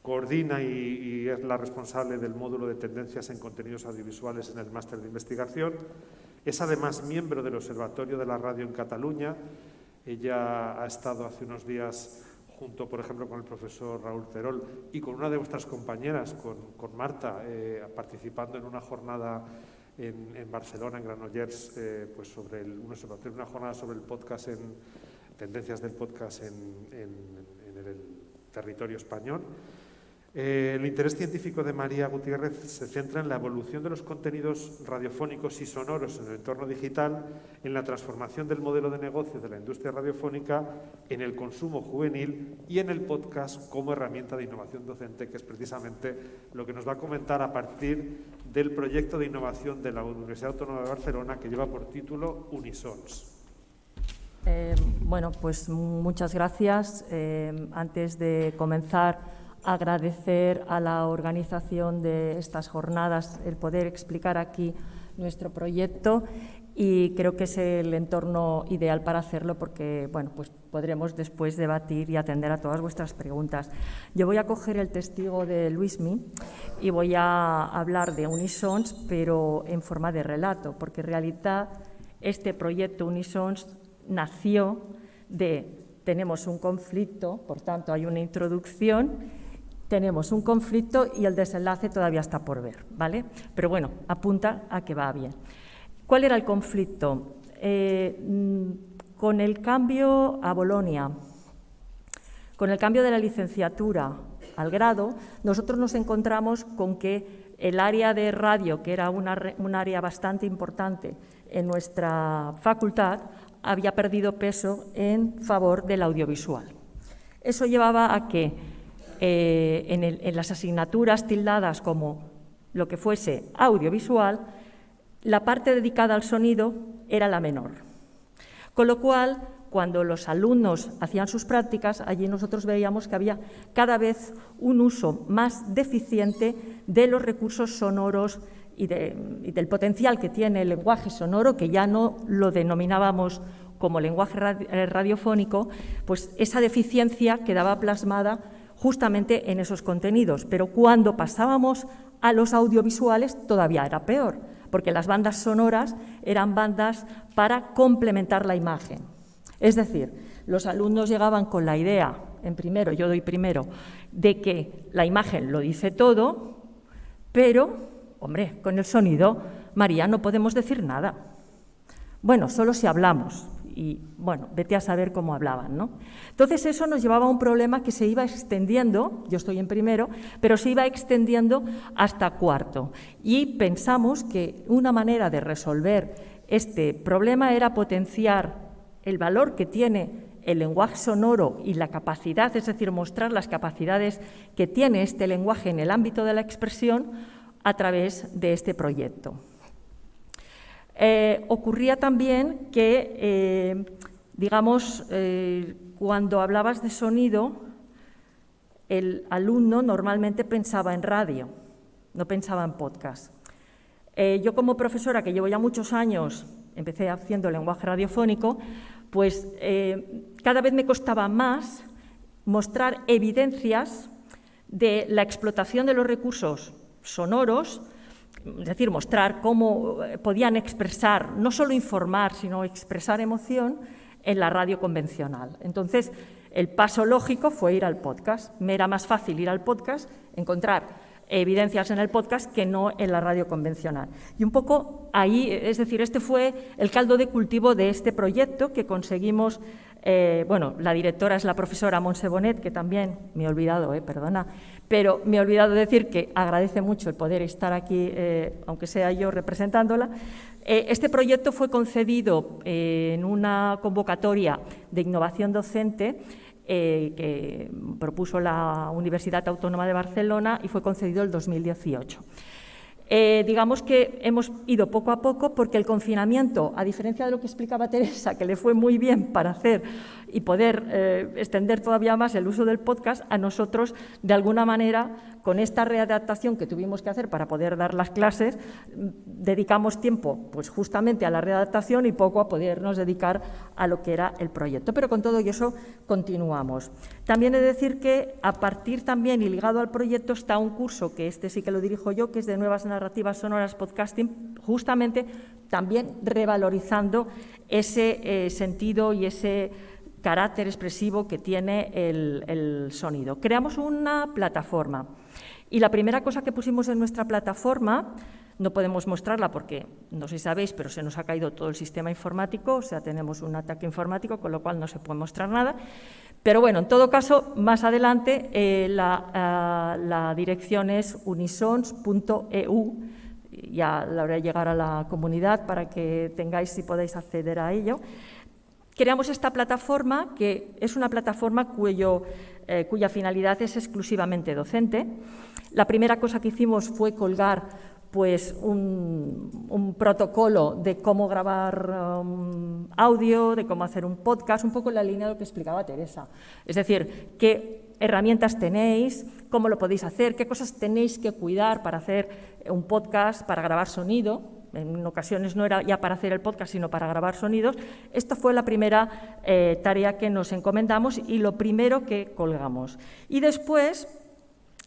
A: Coordina y es la responsable del módulo de tendencias en contenidos audiovisuales en el máster de investigación. Es además miembro del Observatorio de la Radio en Cataluña. Ella ha estado hace unos días junto, por ejemplo, con el profesor Raúl Terol y con una de vuestras compañeras, con Marta, participando en una jornada en Barcelona, en Granollers, pues sobre un observatorio, una jornada sobre el podcast, tendencias del podcast en el territorio español. El interés científico de María Gutiérrez se centra en la evolución de los contenidos radiofónicos y sonoros en el entorno digital, en la transformación del modelo de negocio de la industria radiofónica, en el consumo juvenil y en el podcast como herramienta de innovación docente, que es precisamente lo que nos va a comentar a partir del proyecto de innovación de la Universidad Autónoma de Barcelona, que lleva por título Unisons.
D: Bueno, pues muchas gracias. Antes de comenzar, agradecer a la organización de estas jornadas el poder explicar aquí nuestro proyecto, y creo que es el entorno ideal para hacerlo porque, bueno, pues podremos después debatir y atender a todas vuestras preguntas. Yo voy a coger el testigo de Luismi y voy a hablar de Unisons, pero en forma de relato, porque en realidad este proyecto Unisons nació tenemos un conflicto, por tanto hay una introducción, tenemos un conflicto y el desenlace todavía está por ver, ¿vale? Pero bueno, apunta a que va bien. ¿Cuál era el conflicto? Con el cambio a Bolonia, con el cambio de la licenciatura al grado, nosotros nos encontramos con que el área de radio, que era un área bastante importante en nuestra facultad, había perdido peso en favor del audiovisual. Eso llevaba a que en las asignaturas tildadas como lo que fuese audiovisual, la parte dedicada al sonido era la menor. Con lo cual, cuando los alumnos hacían sus prácticas, allí nosotros veíamos que había cada vez un uso más deficiente de los recursos sonoros y del potencial que tiene el lenguaje sonoro, que ya no lo denominábamos como lenguaje radiofónico, pues esa deficiencia quedaba plasmada justamente en esos contenidos. Pero cuando pasábamos a los audiovisuales todavía era peor, porque las bandas sonoras eran bandas para complementar la imagen. Es decir, los alumnos llegaban con la idea, en primero, yo doy primero, de que la imagen lo dice todo, pero, hombre, con el sonido, María, no podemos decir nada. Bueno, solo si hablamos. Y, bueno, vete a saber cómo hablaban, ¿no? Entonces, eso nos llevaba a un problema que se iba extendiendo, yo estoy en primero, pero se iba extendiendo hasta cuarto. Y pensamos que una manera de resolver este problema era potenciar el valor que tiene el lenguaje sonoro y la capacidad, es decir, mostrar las capacidades que tiene este lenguaje en el ámbito de la expresión a través de este proyecto. Ocurría también que, cuando hablabas de sonido, el alumno normalmente pensaba en radio, no pensaba en podcast. Yo como profesora, que llevo ya muchos años, empecé haciendo lenguaje radiofónico, pues cada vez me costaba más mostrar evidencias de la explotación de los recursos sonoros, es decir, mostrar cómo podían expresar, no solo informar, sino expresar emoción en la radio convencional. Entonces, el paso lógico fue ir al podcast. Me era más fácil ir al podcast, encontrar evidencias en el podcast que no en la radio convencional. Y un poco ahí, es decir, este fue el caldo de cultivo de este proyecto que conseguimos. La directora es la profesora Montse Bonet, que también me he olvidado, perdona, pero me he olvidado decir que agradece mucho el poder estar aquí, aunque sea yo representándola. Este proyecto fue concedido en una convocatoria de innovación docente que propuso la Universidad Autónoma de Barcelona y fue concedido en 2018. Digamos que hemos ido poco a poco porque el confinamiento, a diferencia de lo que explicaba Teresa, que le fue muy bien para hacer y poder extender todavía más el uso del podcast, a nosotros, de alguna manera, con esta readaptación que tuvimos que hacer para poder dar las clases, dedicamos tiempo pues, justamente a la readaptación y poco a podernos dedicar a lo que era el proyecto. Pero con todo eso continuamos. También he de decir que a partir también y ligado al proyecto está un curso, que este sí que lo dirijo yo, que es de Nuevas Narrativas Sonoras Podcasting, justamente también revalorizando ese sentido y ese carácter expresivo que tiene el sonido. Creamos una plataforma y la primera cosa que pusimos en nuestra plataforma, no podemos mostrarla porque, no sé si sabéis, pero se nos ha caído todo el sistema informático, o sea, tenemos un ataque informático, con lo cual no se puede mostrar nada. Pero bueno, en todo caso, más adelante la dirección es unisons.eu, ya la haré llegar a la comunidad para que tengáis y podáis acceder a ello. Creamos esta plataforma, que es una plataforma cuya finalidad es exclusivamente docente. La primera cosa que hicimos fue colgar pues, un protocolo de cómo grabar audio, de cómo hacer un podcast, un poco en la línea de lo que explicaba Teresa. Es decir, qué herramientas tenéis, cómo lo podéis hacer, qué cosas tenéis que cuidar para hacer un podcast, para grabar sonido. En ocasiones no era ya para hacer el podcast, sino para grabar sonidos. Esta fue la primera tarea que nos encomendamos y lo primero que colgamos. Y después,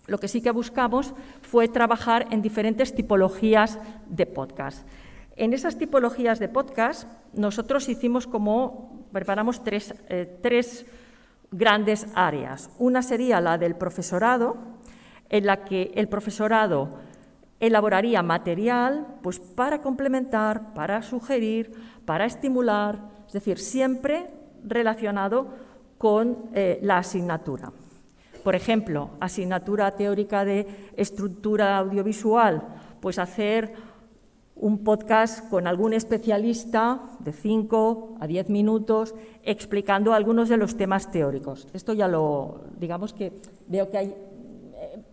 D: lo que sí que buscamos fue trabajar en diferentes tipologías de podcast. En esas tipologías de podcast, nosotros preparamos tres grandes áreas. Una sería la del profesorado, en la que el profesorado elaboraría material pues, para complementar, para sugerir, para estimular, es decir, siempre relacionado con la asignatura. Por ejemplo, asignatura teórica de estructura audiovisual, pues hacer un podcast con algún especialista de 5 a 10 minutos explicando algunos de los temas teóricos. Esto ya digamos que veo que hay,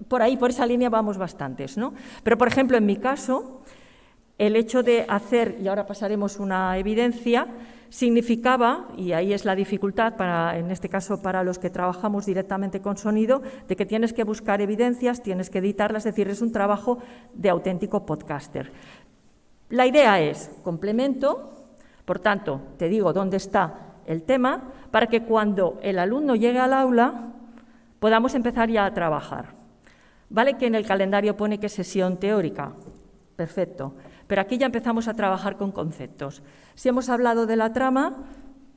D: por ahí, por esa línea vamos bastantes, ¿no? Pero, por ejemplo, en mi caso, el hecho de hacer, y ahora pasaremos una evidencia, significaba, y ahí es la dificultad, en este caso para los que trabajamos directamente con sonido, de que tienes que buscar evidencias, tienes que editarlas, es decir, es un trabajo de auténtico podcaster. La idea es complemento, por tanto, te digo dónde está el tema, para que cuando el alumno llegue al aula podamos empezar ya a trabajar. Vale que en el calendario pone que sesión teórica, perfecto, pero aquí ya empezamos a trabajar con conceptos. Si hemos hablado de la trama,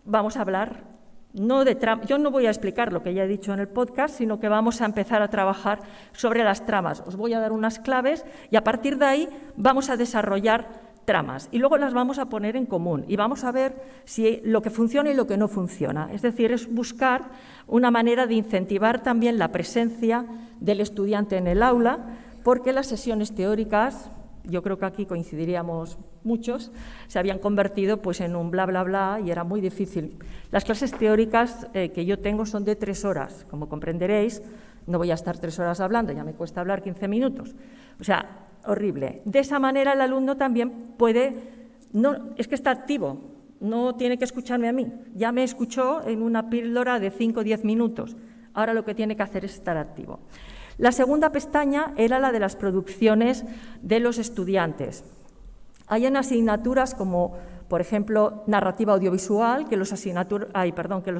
D: vamos a hablar no de trama. Yo no voy a explicar lo que ya he dicho en el podcast, sino que vamos a empezar a trabajar sobre las tramas. Os voy a dar unas claves y a partir de ahí vamos a desarrollar tramas y luego las vamos a poner en común y vamos a ver si lo que funciona y lo que no funciona. Es decir, es buscar una manera de incentivar también la presencia del estudiante en el aula, porque las sesiones teóricas, yo creo que aquí coincidiríamos muchos, se habían convertido pues, en un bla, bla, bla y era muy difícil. Las clases teóricas que yo tengo son de 3 horas, como comprenderéis, no voy a estar 3 horas hablando, ya me cuesta hablar 15 minutos. O sea, horrible. De esa manera el alumno también puede, es que está activo, no tiene que escucharme a mí, ya me escuchó en una píldora de 5 o 10 minutos, ahora lo que tiene que hacer es estar activo. La segunda pestaña era la de las producciones de los estudiantes. Hay en asignaturas como, por ejemplo, narrativa audiovisual, que los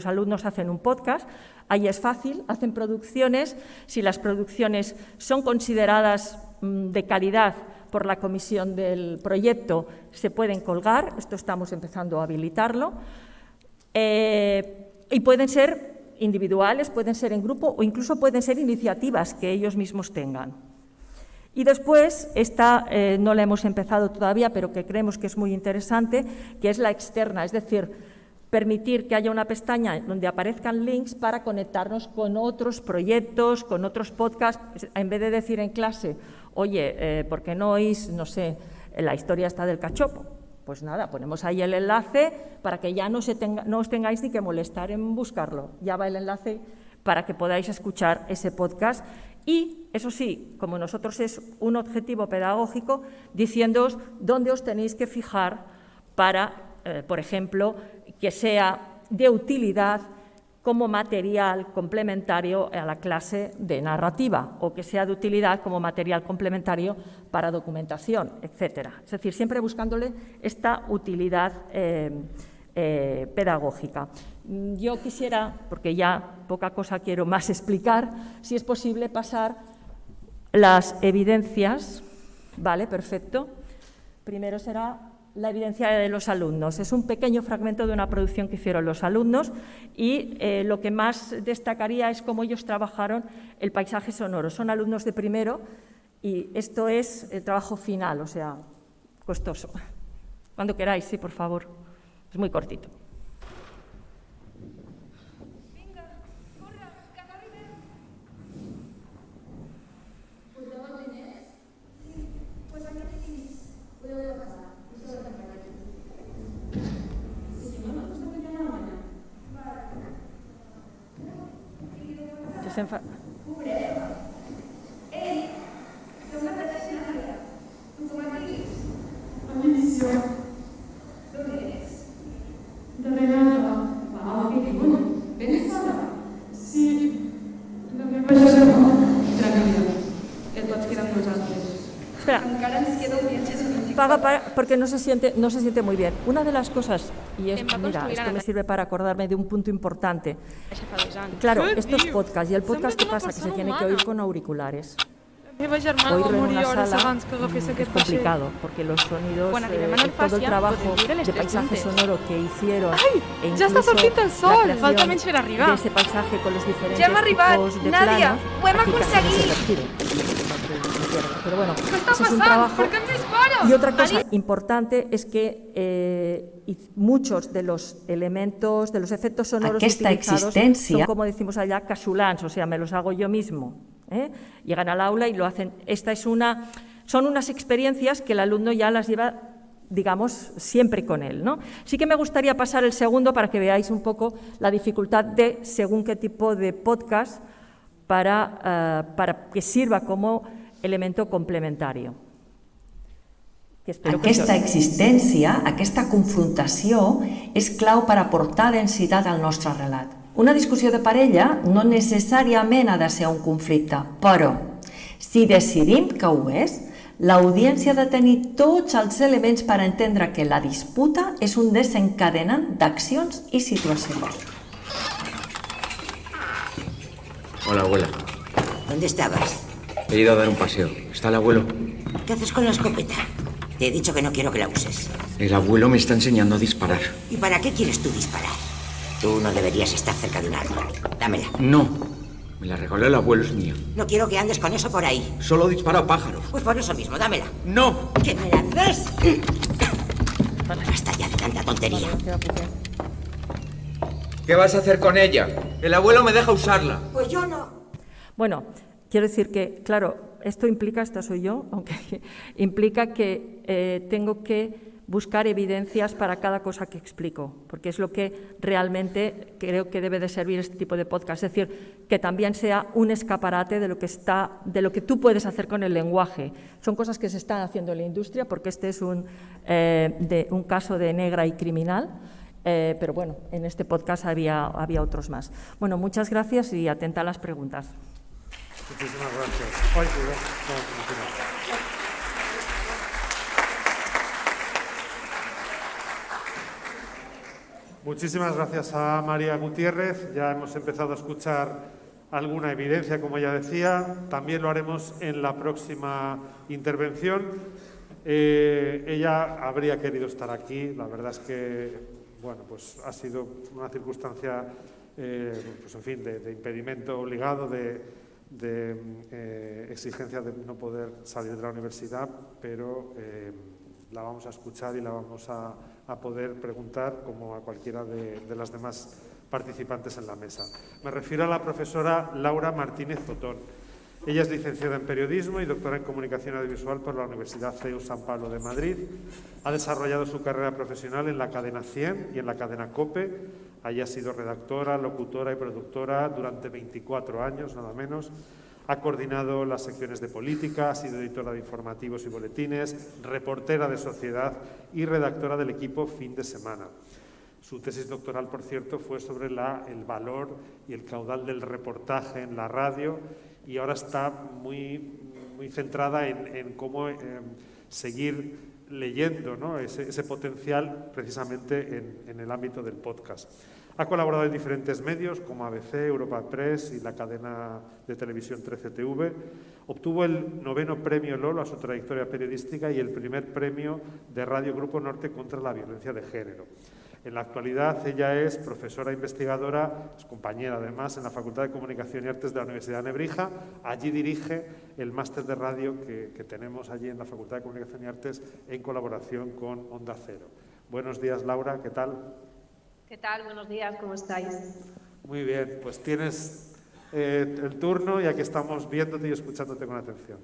D: alumnos hacen un podcast. Ahí es fácil, hacen producciones. Si las producciones son consideradas de calidad por la comisión del proyecto, se pueden colgar. Esto estamos empezando a habilitarlo. Y pueden ser individuales, pueden ser en grupo o incluso pueden ser iniciativas que ellos mismos tengan. Y después, esta no la hemos empezado todavía, pero que creemos que es muy interesante, que es la externa, es decir, permitir que haya una pestaña donde aparezcan links para conectarnos con otros proyectos, con otros podcasts, en vez de decir en clase, oye, ¿por qué no oís, no sé, la historia está del cachopo? Pues nada, ponemos ahí el enlace para que ya no os tengáis ni que molestar en buscarlo. Ya va el enlace para que podáis escuchar ese podcast. Y, eso sí, como nosotros es un objetivo pedagógico, diciéndoos dónde os tenéis que fijar para, por ejemplo, que sea de utilidad como material complementario a la clase de narrativa o que sea de utilidad como material complementario para documentación, etcétera. Es decir, siempre buscándole esta utilidad pedagógica. Yo quisiera, porque ya poca cosa quiero más explicar, si es posible pasar las evidencias. Vale, perfecto. Primero será la evidencia de los alumnos. Es un pequeño fragmento de una producción que hicieron los alumnos y lo que más destacaría es cómo ellos trabajaron el paisaje sonoro. Son alumnos de primero y esto es el trabajo final, o sea, costoso. Cuando queráis, sí, por favor. Es muy cortito. Porque no se siente muy bien. Una de las cosas, y es, mira, esto me sirve para acordarme de un punto importante. Claro, esto es podcast, y el podcast, ¿qué pasa? Que se tiene que oír con auriculares. Oírlo en una sala es complicado, porque los sonidos, todo el trabajo de paisaje sonoro que hicieron, e incluso la creación de ese paisaje con los diferentes tipos de planos, aquí casi no se percibe. izquierda. Pero bueno,
E: ¿Qué está
D: ese es un
E: pasando?
D: trabajo.
E: ¿Por qué me disparan?
D: Y otra cosa importante es que muchos de los elementos, de los efectos sonoros utilizados son, como decimos allá, casulans, o sea, me los hago yo mismo. Llegan al aula y lo hacen. Son unas experiencias que el alumno ya las lleva, digamos, siempre con él, ¿no? Sí que me gustaría pasar el segundo para que veáis un poco la dificultad de según qué tipo de podcast para que sirva como elemento complementario.
F: Aquesta existència, aquesta confrontació, és clau per aportar densitat al nostre relat. Una discussió de parella no necessàriament ha de ser un conflicte, però si decidim que ho és, l'audiència ha de tenir tots els elements per entendre que la disputa és un desencadenant d'accions i situacions.
G: Hola, abuela.
H: ¿Dónde estabas?
G: He ido a dar un paseo. ¿Está el abuelo?
H: ¿Qué haces con la escopeta? Te he dicho que no quiero que la uses.
G: El abuelo me está enseñando a disparar.
H: ¿Y para qué quieres tú disparar? Tú no deberías estar cerca de un arma. Dámela.
G: No. Me la regaló el abuelo, es mía.
H: No quiero que andes con eso por ahí.
G: Solo disparo a pájaros.
H: Pues por eso mismo, dámela.
G: ¡No!
H: ¿Qué me la haces? Basta ya de tanta tontería.
G: ¿Qué vas a hacer con ella? El abuelo me deja usarla.
H: Pues yo no.
D: Bueno, quiero decir que, claro, esto implica, esta soy yo, aunque implica que tengo que buscar evidencias para cada cosa que explico, porque es lo que realmente creo que debe de servir este tipo de podcast, es decir, que también sea un escaparate de lo que tú puedes hacer con el lenguaje. Son cosas que se están haciendo en la industria, porque este es un caso de negra y criminal, pero bueno, en este podcast había otros más. Bueno, muchas gracias y atenta a las preguntas.
A: Muchísimas gracias. Muchísimas gracias a María Gutiérrez. Ya hemos empezado a escuchar alguna evidencia, como ella decía. También lo haremos en la próxima intervención. Ella habría querido estar aquí. La verdad es que, bueno, pues ha sido una circunstancia, pues en fin, de impedimento obligado, de exigencia de no poder salir de la universidad, pero la vamos a escuchar y la vamos a poder preguntar como a cualquiera de las demás participantes en la mesa. Me refiero a la profesora Laura Martínez Zotón. Ella es licenciada en Periodismo y doctora en Comunicación Audiovisual por la Universidad CEU San Pablo de Madrid. Ha desarrollado su carrera profesional en la cadena 100 y en la cadena COPE. Allí ha sido redactora, locutora y productora durante 24 años, nada menos. Ha coordinado las secciones de política, ha sido editora de informativos y boletines, reportera de sociedad y redactora del equipo Fin de Semana. Su tesis doctoral, por cierto, fue sobre el valor y el caudal del reportaje en la radio, y ahora está muy centrada en cómo seguir leyendo, ¿no?, ese potencial precisamente en el ámbito del podcast. Ha colaborado en diferentes medios como ABC, Europa Press y la cadena de televisión 13TV. Obtuvo el 9º premio Lolo a su trayectoria periodística y el primer premio de Radio Grupo Norte contra la violencia de género. En la actualidad ella es profesora investigadora, es compañera además en la Facultad de Comunicación y Artes de la Universidad de Nebrija. Allí dirige el máster de radio que tenemos allí en la Facultad de Comunicación y Artes en colaboración con Onda Cero. Buenos días, Laura, ¿qué tal?
I: ¿Qué tal? Buenos días, ¿cómo estáis?
A: Muy bien, pues tienes el turno y aquí estamos viéndote y escuchándote con atención.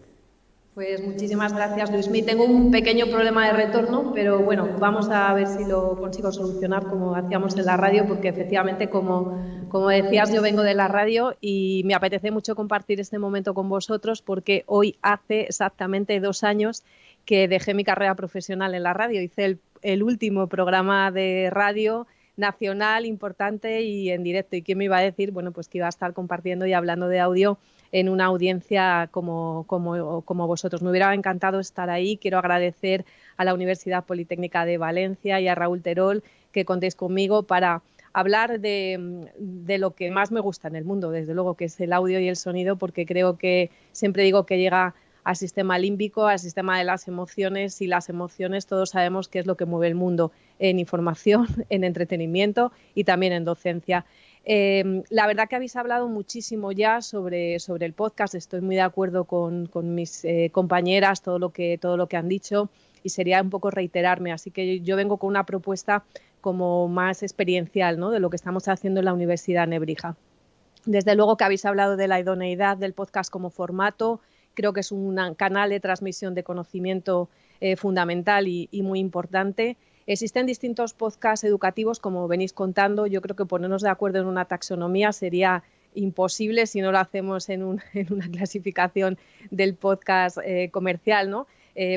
I: Pues muchísimas gracias, Luismi. Tengo un pequeño problema de retorno, pero bueno, vamos a ver si lo consigo solucionar como hacíamos en la radio, porque efectivamente, como decías, yo vengo de la radio y me apetece mucho compartir este momento con vosotros, porque hoy hace exactamente 2 años que dejé mi carrera profesional en la radio. Hice el último programa de radio nacional, importante y en directo. ¿Y quién me iba a decir? Bueno, pues que iba a estar compartiendo y hablando de audio en una audiencia como vosotros. Me hubiera encantado estar ahí. Quiero agradecer a la Universidad Politécnica de Valencia y a Raúl Terol que contéis conmigo para hablar de lo que más me gusta en el mundo, desde luego, que es el audio y el sonido, porque creo que, siempre digo que llega al sistema límbico, al sistema de las emociones, y las emociones todos sabemos qué es lo que mueve el mundo en información, en entretenimiento y también en docencia. La verdad que habéis hablado muchísimo ya sobre el podcast, estoy muy de acuerdo con mis compañeras, todo lo que han dicho, y sería un poco reiterarme, así que yo vengo con una propuesta como más experiencial, ¿no?, de lo que estamos haciendo en la Universidad Nebrija. Desde luego que habéis hablado de la idoneidad del podcast como formato, creo que es un canal de transmisión de conocimiento fundamental y muy importante. Existen distintos podcasts educativos, como venís contando. Yo creo que ponernos de acuerdo en una taxonomía sería imposible si no lo hacemos en una clasificación del podcast comercial, ¿no?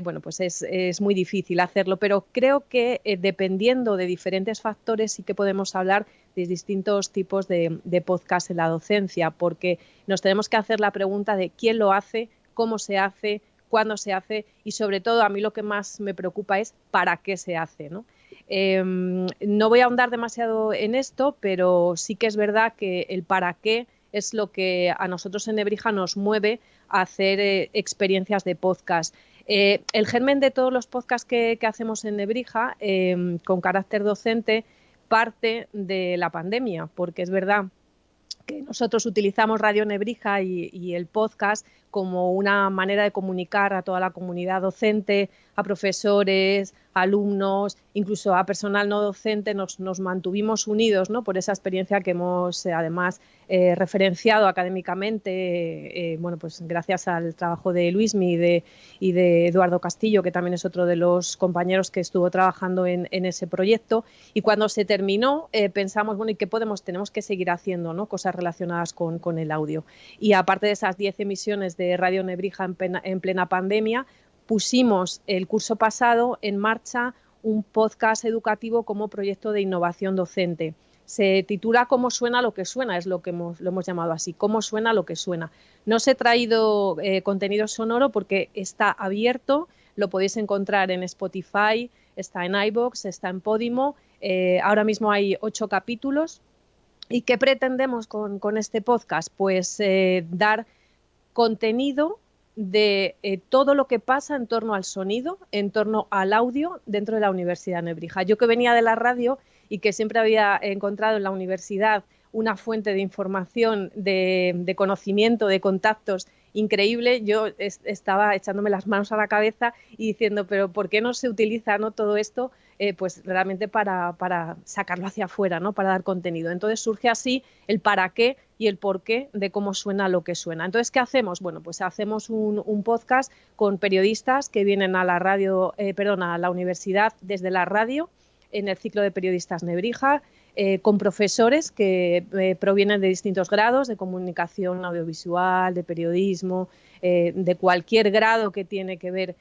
I: Bueno, pues es muy difícil hacerlo, pero creo que dependiendo de diferentes factores sí que podemos hablar de distintos tipos de podcast en la docencia, porque nos tenemos que hacer la pregunta de quién lo hace, cómo se hace, cuándo se hace y, sobre todo, a mí lo que más me preocupa es para qué se hace, ¿no? No voy a ahondar demasiado en esto, pero sí que es verdad que el para qué es lo que a nosotros en Nebrija nos mueve a hacer experiencias de podcast. El germen de todos los podcasts que hacemos en Nebrija, con carácter docente, parte de la pandemia, porque es verdad que nosotros utilizamos Radio Nebrija y el podcast como una manera de comunicar a toda la comunidad docente, a profesores, a alumnos, incluso a personal no docente. Nos mantuvimos unidos, ¿no?, por esa experiencia que hemos además referenciado académicamente, bueno, pues gracias al trabajo de Luismi y de Eduardo Castillo, que también es otro de los compañeros que estuvo trabajando en ese proyecto. Y cuando se terminó, pensamos, bueno, ¿y qué tenemos que seguir haciendo, ¿no?, cosas relacionadas con el audio? Y aparte de esas 10 emisiones de Radio Nebrija en plena pandemia, pusimos el curso pasado en marcha un podcast educativo como proyecto de innovación docente. Se titula Cómo suena lo que suena, es lo que lo hemos llamado así, Cómo suena lo que suena. No os he traído contenido sonoro porque está abierto, lo podéis encontrar en Spotify, está en iVoox, está en Podimo, ahora mismo hay 8 capítulos. ¿Y qué pretendemos con este podcast? Pues dar contenido de todo lo que pasa en torno al sonido, en torno al audio dentro de la Universidad Nebrija. Yo, que venía de la radio y que siempre había encontrado en la universidad una fuente de información, de conocimiento, de contactos increíble, yo estaba echándome las manos a la cabeza y diciendo, pero ¿por qué no se utiliza, ¿no?, todo esto pues realmente para sacarlo hacia afuera, ¿no?, para dar contenido? Entonces surge así el para qué y el por qué de cómo suena lo que suena. Entonces, ¿qué hacemos? Bueno, pues hacemos un podcast con periodistas que vienen a la radio, a la universidad desde la radio, en el ciclo de periodistas Nebrija, con profesores que provienen de distintos grados, de comunicación audiovisual, de periodismo, de cualquier grado que tiene que ver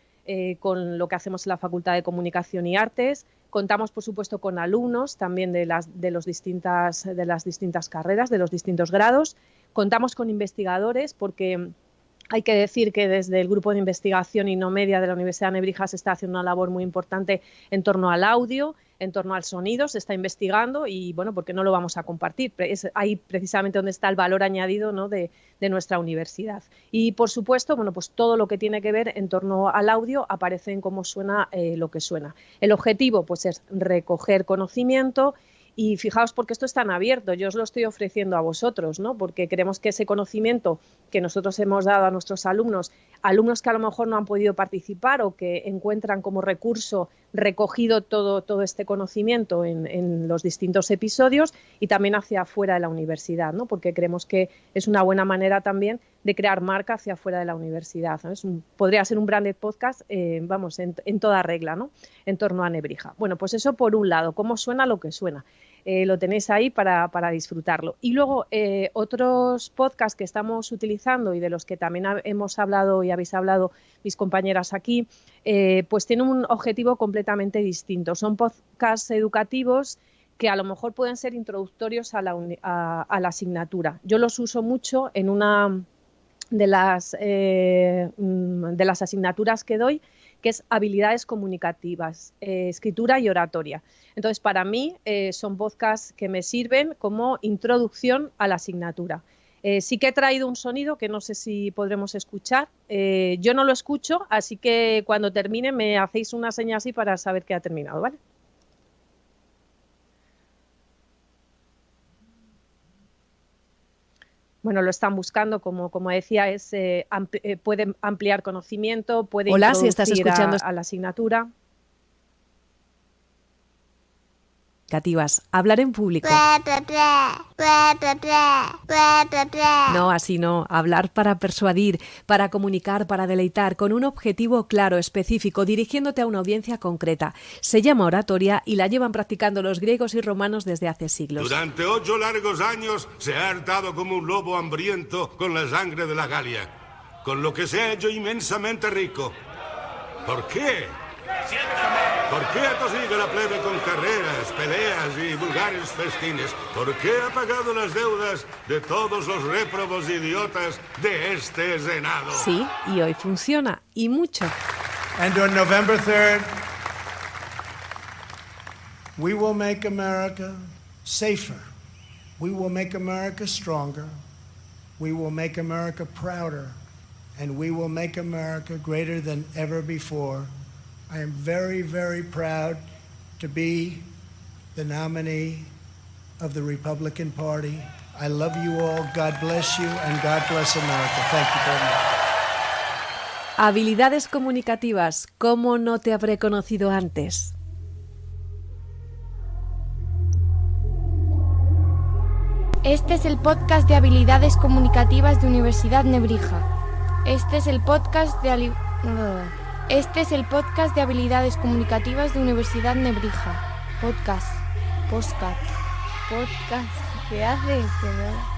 I: con lo que hacemos en la Facultad de Comunicación y Artes. Contamos, por supuesto, con alumnos también de las distintas carreras, de los distintos grados. Contamos con investigadores, porque hay que decir que desde el Grupo de Investigación Innomedia de la Universidad de Nebrija se está haciendo una labor muy importante en torno al audio, en torno al sonido, se está investigando y, bueno, ¿por qué no lo vamos a compartir? Es ahí precisamente donde está el valor añadido, ¿no?, de nuestra universidad. Y, por supuesto, bueno, pues todo lo que tiene que ver en torno al audio aparece en Cómo suena lo que suena. El objetivo, pues, es recoger conocimiento. Y fijaos, porque esto es tan abierto, yo os lo estoy ofreciendo a vosotros, ¿no?, porque queremos que ese conocimiento que nosotros hemos dado a nuestros alumnos que a lo mejor no han podido participar o que encuentran como recurso recogido todo este conocimiento en los distintos episodios, y también hacia afuera de la universidad, ¿no?, porque creemos que es una buena manera también de crear marca hacia afuera de la universidad, ¿no? Podría ser un branded podcast, vamos, en toda regla, ¿no?, en torno a Nebrija. Bueno, pues eso por un lado, cómo suena lo que suena. Lo tenéis ahí para disfrutarlo. Y luego otros podcasts que estamos utilizando y de los que también hemos hablado y habéis hablado mis compañeras aquí, pues tienen un objetivo completamente distinto. Son podcasts educativos que a lo mejor pueden ser introductorios a la asignatura. Yo los uso mucho en una de las asignaturas que doy, que es habilidades comunicativas, escritura y oratoria. Entonces, para mí son podcasts que me sirven como introducción a la asignatura. Sí que he traído un sonido que no sé si podremos escuchar. Yo no lo escucho, así que cuando termine me hacéis una seña así para saber que ha terminado, ¿vale? bueno, lo están buscando, como decía, puede ampliar conocimiento, puede
E: Hola, si estás
I: introducir
E: escuchando
I: a la asignatura.
E: Hablar en público. No, así no. Hablar para persuadir, para comunicar, para deleitar, con un objetivo claro, específico, dirigiéndote a una audiencia concreta. Se llama oratoria y la llevan practicando los griegos y romanos desde hace siglos.
J: Durante 8 largos años se ha hartado como un lobo hambriento con la sangre de la Galia, con lo que se ha hecho inmensamente rico. ¿Por qué? ¿Por qué atosiga la plebe con carreras, peleas y vulgares festines? ¿Por qué ha pagado las deudas de todos los réprobos idiotas de este Senado?
E: Sí, y hoy funciona, y mucho.
K: And on November 3rd, we will make America safer. We will make America stronger. We will make America prouder. And we will make America greater than ever before. I am very, very proud to be the nominee of the Republican Party. I love you all. God bless you and God bless America. Thank you very much.
E: Habilidades comunicativas. ¿Cómo no te habré conocido antes?
L: Este es el podcast de habilidades comunicativas de Universidad Nebrija. Este es el podcast de habilidades comunicativas de Universidad Nebrija. Podcast. ¿Qué haces?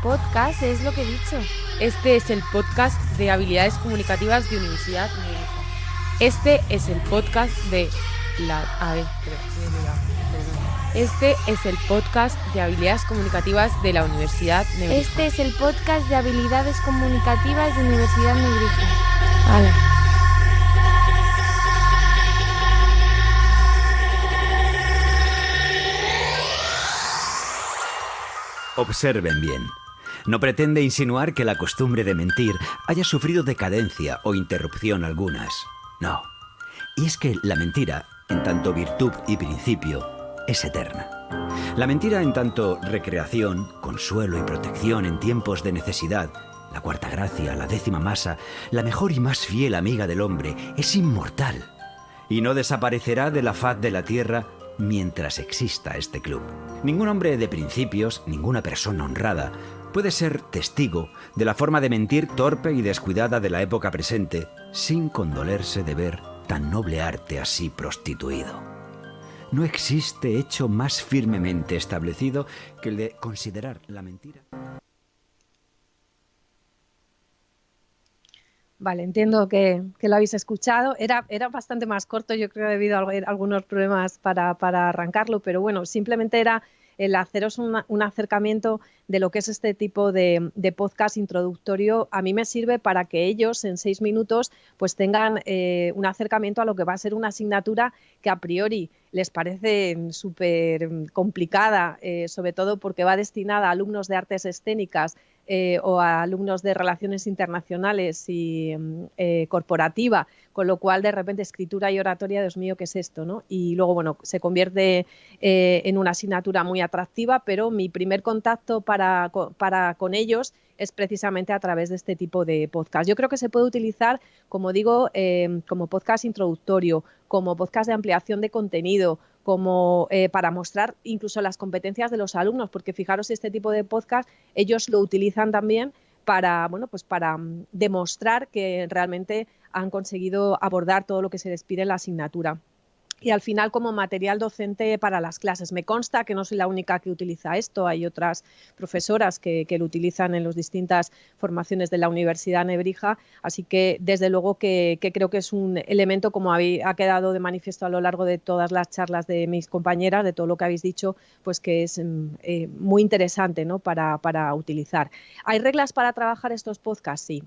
L: Podcast es lo que he dicho.
C: Este es el podcast de habilidades comunicativas de Universidad Nebrija. Este es el podcast de la... Este es el podcast de habilidades comunicativas de la Universidad Nebrija.
L: Este es el podcast de habilidades comunicativas de Universidad Nebrija. Vale.
M: Observen bien. No pretende insinuar que la costumbre de mentir haya sufrido decadencia o interrupción algunas. No. Y es que la mentira, en tanto virtud y principio, es eterna. La mentira en tanto recreación, consuelo y protección en tiempos de necesidad, la cuarta gracia, la décima masa, la mejor y más fiel amiga del hombre, es inmortal y no desaparecerá de la faz de la tierra mientras exista este club. Ningún hombre de principios, ninguna persona honrada, puede ser testigo de la forma de mentir torpe y descuidada de la época presente, sin condolerse de ver tan noble arte así prostituido. No existe hecho más firmemente establecido que el de considerar la mentira.
I: Vale, entiendo que lo habéis escuchado. Era bastante más corto, yo creo, debido a algunos problemas para arrancarlo, pero bueno, simplemente era el haceros un acercamiento de lo que es este tipo de podcast introductorio. A mí me sirve para que ellos en 6 minutos pues tengan un acercamiento a lo que va a ser una asignatura que a priori les parece súper complicada, sobre todo porque va destinada a alumnos de artes escénicas o a alumnos de relaciones internacionales y corporativa, con lo cual de repente escritura y oratoria, Dios mío, ¿qué es esto?, ¿no? Y luego, bueno, se convierte en una asignatura muy atractiva, pero mi primer contacto con ellos es precisamente a través de este tipo de podcast. Yo creo que se puede utilizar, como digo, como podcast introductorio, como podcast de ampliación de contenido, como para mostrar incluso las competencias de los alumnos, porque fijaros, este tipo de podcast ellos lo utilizan también para, bueno, pues para demostrar que realmente han conseguido abordar todo lo que se les pide en la asignatura. Y al final como material docente para las clases. Me consta que no soy la única que utiliza esto, hay otras profesoras que lo utilizan en las distintas formaciones de la Universidad Nebrija, así que desde luego que creo que es un elemento, como ha quedado de manifiesto a lo largo de todas las charlas de mis compañeras, de todo lo que habéis dicho, pues que es muy interesante, ¿no?, para utilizar. ¿Hay reglas para trabajar estos podcasts? Sí.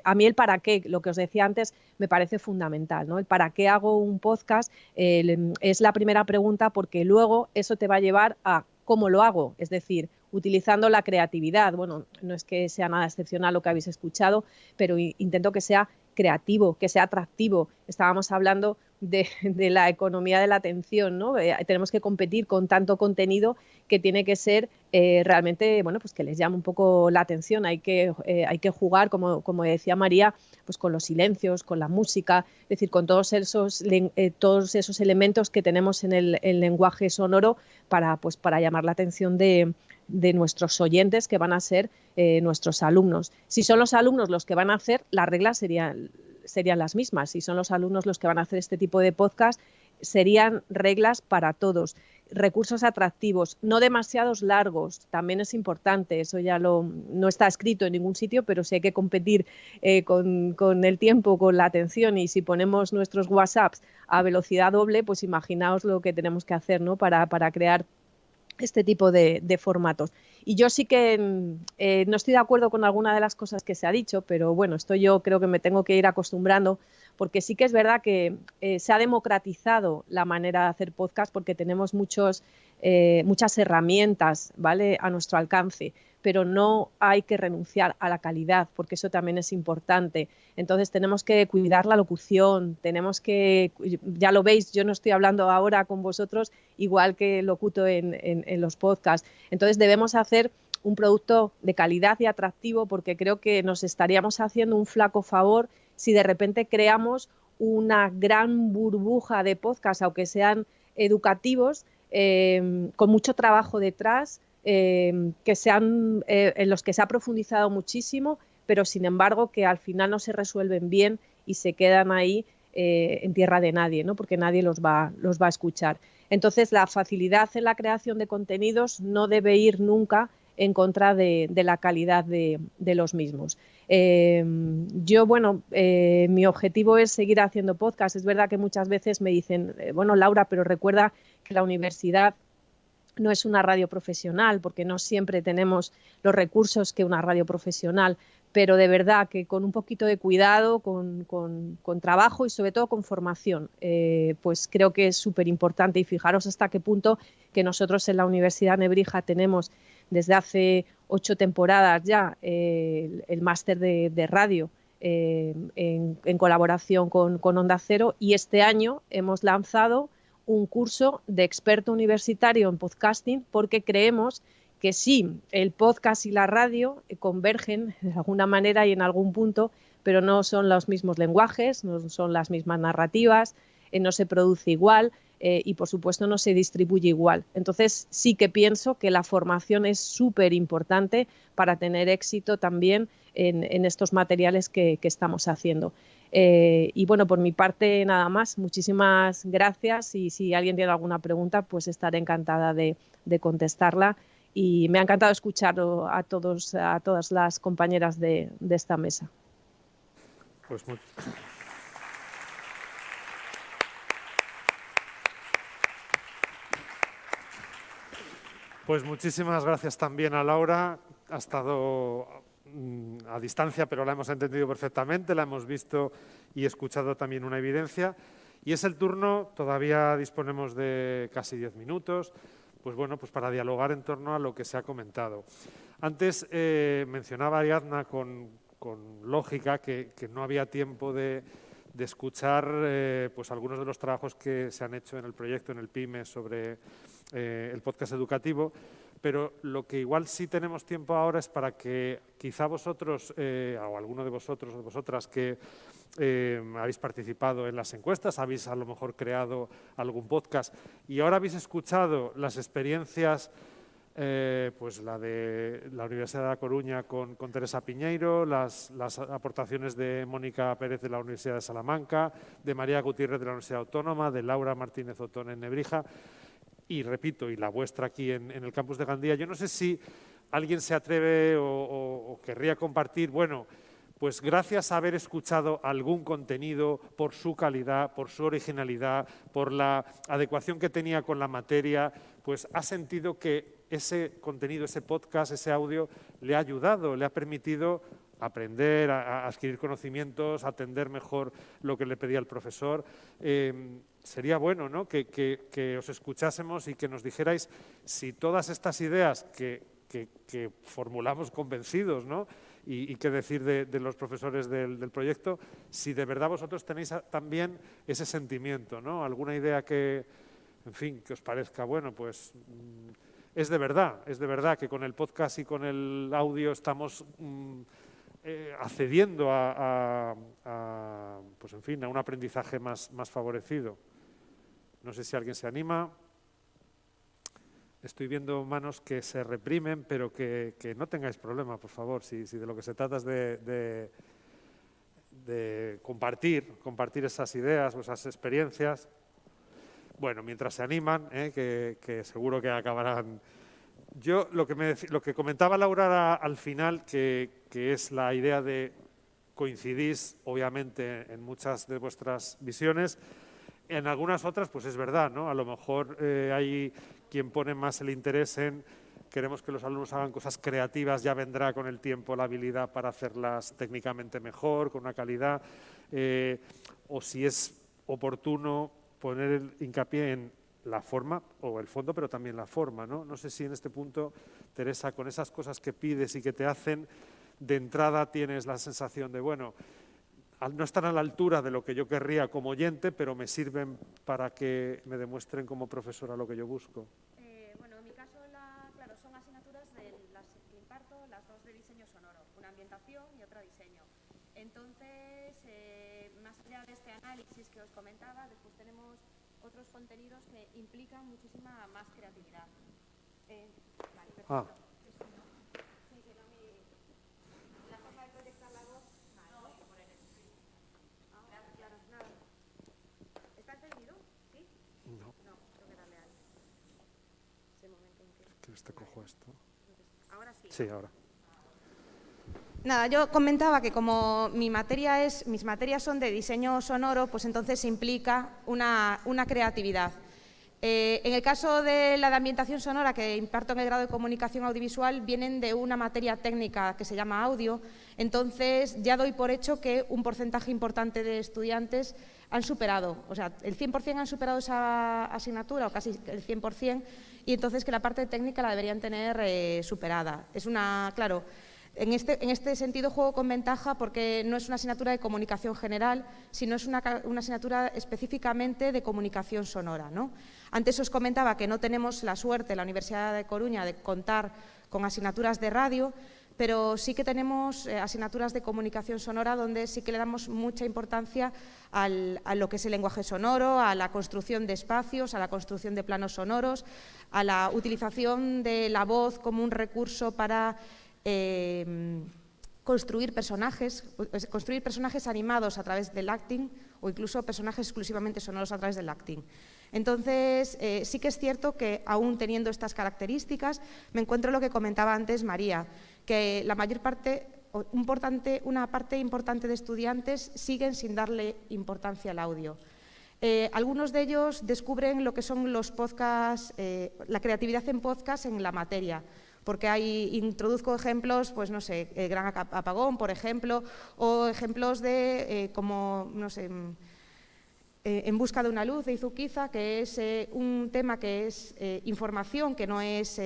I: A mí el para qué, lo que os decía antes, me parece fundamental, ¿no? El para qué hago un podcast es la primera pregunta, porque luego eso te va a llevar a cómo lo hago, es decir, utilizando la creatividad. Bueno, no es que sea nada excepcional lo que habéis escuchado, pero intento que sea creativo, que sea atractivo. Estábamos hablando de la economía de la atención, ¿no? Tenemos que competir con tanto contenido que tiene que ser realmente, bueno, pues que les llame un poco la atención. Hay que jugar, como decía María, pues con los silencios, con la música, es decir, con todos esos elementos que tenemos en el lenguaje sonoro para llamar la atención de nuestros oyentes, que van a ser nuestros alumnos. Si son los alumnos los que van a hacer, las reglas serían las mismas. Si son los alumnos los que van a hacer este tipo de podcast, serían reglas para todos. Recursos atractivos, no demasiados largos, también es importante, eso ya no está escrito en ningún sitio, pero si hay que competir con el tiempo, con la atención, y si ponemos nuestros WhatsApps a velocidad doble, pues imaginaos lo que tenemos que hacer, ¿no? para crear este tipo de formatos. Y yo sí que no estoy de acuerdo con alguna de las cosas que se ha dicho, pero bueno, esto yo creo que me tengo que ir acostumbrando, porque sí que es verdad que se ha democratizado la manera de hacer podcast, porque tenemos muchas herramientas, ¿vale?, a nuestro alcance, pero no hay que renunciar a la calidad, porque eso también es importante. Entonces tenemos que cuidar la locución, ya lo veis, yo no estoy hablando ahora con vosotros igual que locuto en los podcasts. Entonces debemos hacer un producto de calidad y atractivo, porque creo que nos estaríamos haciendo un flaco favor si de repente creamos una gran burbuja de podcasts, aunque sean educativos, con mucho trabajo detrás, que sean en los que se ha profundizado muchísimo, pero sin embargo que al final no se resuelven bien y se quedan ahí en tierra de nadie, ¿no? Porque nadie los va a escuchar. Entonces, la facilidad en la creación de contenidos no debe ir nunca en contra de la calidad de los mismos. Mi objetivo es seguir haciendo podcast. Es verdad que muchas veces me dicen, bueno, Laura, pero recuerda que la universidad no es una radio profesional, porque no siempre tenemos los recursos que una radio profesional, pero de verdad que con un poquito de cuidado, con trabajo y sobre todo con formación, pues creo que es súper importante. Y fijaros hasta qué punto que nosotros en la Universidad Nebrija tenemos desde hace 8 temporadas ya el máster de radio en colaboración con Onda Cero, y este año hemos lanzado un curso de experto universitario en podcasting, porque creemos que sí, el podcast y la radio convergen de alguna manera y en algún punto, pero no son los mismos lenguajes, no son las mismas narrativas, no se produce igual y por supuesto no se distribuye igual. Entonces sí que pienso que la formación es súper importante para tener éxito también en estos materiales que estamos haciendo. Y bueno, por mi parte nada más, muchísimas gracias, y si alguien tiene alguna pregunta, pues estaré encantada de contestarla, y me ha encantado escuchar a todas las compañeras de esta mesa.
A: Pues muchísimas gracias también a Laura. Ha estado a distancia, pero la hemos entendido perfectamente, la hemos visto y escuchado también una evidencia. Y es el turno, todavía disponemos de casi 10 minutos, pues bueno, pues para dialogar en torno a lo que se ha comentado. Antes mencionaba Ariadna con lógica que no había tiempo de escuchar pues algunos de los trabajos que se han hecho en el proyecto, en el PYME, sobre el podcast educativo. Pero lo que igual sí tenemos tiempo ahora es para que quizá vosotros, o alguno de vosotros o de vosotras que habéis participado en las encuestas, habéis a lo mejor creado algún podcast y ahora habéis escuchado las experiencias, pues la de la Universidad de La Coruña con Teresa Piñeiro, las aportaciones de Mónica Pérez de la Universidad de Salamanca, de María Gutiérrez de la Universidad Autónoma, de Laura Martínez Otón en Nebrija. Y repito, y la vuestra aquí en el campus de Gandía. Yo no sé si alguien se atreve o querría compartir, bueno, pues gracias a haber escuchado algún contenido por su calidad, por su originalidad, por la adecuación que tenía con la materia, pues ha sentido que ese contenido, ese podcast, ese audio le ha ayudado, le ha permitido aprender, a adquirir conocimientos, a atender mejor lo que le pedía el profesor. Sería bueno, ¿no?, que os escuchásemos y que nos dijerais si todas estas ideas que formulamos convencidos, ¿no?, y qué decir de los profesores del proyecto, si de verdad vosotros tenéis también ese sentimiento, ¿no? Alguna idea que, en fin, que os parezca, bueno, pues es de verdad que con el podcast y con el audio estamos accediendo pues en fin, a un aprendizaje más favorecido. No sé si alguien se anima. Estoy viendo manos que se reprimen, pero que no tengáis problema, por favor. Si de lo que se trata es de compartir esas ideas o esas experiencias. Bueno, mientras se animan, que seguro que acabarán. Yo lo que comentaba Laura al final, que es la idea de coincidís, obviamente, en muchas de vuestras visiones. En algunas otras, pues es verdad, ¿no? A lo mejor hay quien pone más el interés en queremos que los alumnos hagan cosas creativas, ya vendrá con el tiempo la habilidad para hacerlas técnicamente mejor, con una calidad, o si es oportuno poner el hincapié en la forma o el fondo, pero también la forma, ¿no? No sé si en este punto, Teresa, con esas cosas que pides y que te hacen, de entrada tienes la sensación de, bueno, no están a la altura de lo que yo querría como oyente, pero me sirven para que me demuestren como profesora lo que yo busco.
B: Bueno, en mi caso, claro, son asignaturas las que imparto, las dos de diseño sonoro, una ambientación y otra diseño. Entonces, más allá de este análisis que os comentaba, después tenemos otros contenidos que implican muchísima más creatividad. Vale, perfecto. La forma de proyectar la voz. Claro, nada. ¿Está encendido? ¿Sí? No. No, tengo que darle a ese momento en que...
A: ¿Quieres te cojo esto?
B: Ahora sí.
A: Sí, ahora.
B: Nada, yo comentaba que como mis materias son de diseño sonoro, pues entonces implica una creatividad. En el caso de la de ambientación sonora que imparto en el grado de comunicación audiovisual, vienen de una materia técnica que se llama audio, entonces ya doy por hecho que un porcentaje importante de estudiantes han superado, o sea, el 100% han superado esa asignatura, o casi el 100%, y entonces que la parte técnica la deberían tener superada. Es claro, en este sentido juego con ventaja porque no es una asignatura de comunicación general, sino es una asignatura específicamente de comunicación sonora, ¿no? Antes os comentaba que no tenemos la suerte en la Universidad de Coruña de contar con asignaturas de radio, pero sí que tenemos asignaturas de comunicación sonora donde sí que le damos mucha importancia a lo que es el lenguaje sonoro, a la construcción de espacios, a la construcción de planos sonoros, a la utilización de la voz como un recurso para construir personajes animados a través del acting o incluso personajes exclusivamente sonoros a través del acting. Entonces, sí que es cierto que aún teniendo estas características, me encuentro lo que comentaba antes María, que la mayor parte, una parte importante de estudiantes siguen sin darle importancia al audio. Algunos de ellos descubren lo que son los podcasts, la creatividad en podcast en la materia, porque introduzco ejemplos, pues no sé, Gran Apagón, por ejemplo, o ejemplos de como, no sé, En busca de una luz de Izuquiza, que es un tema que es información, que no es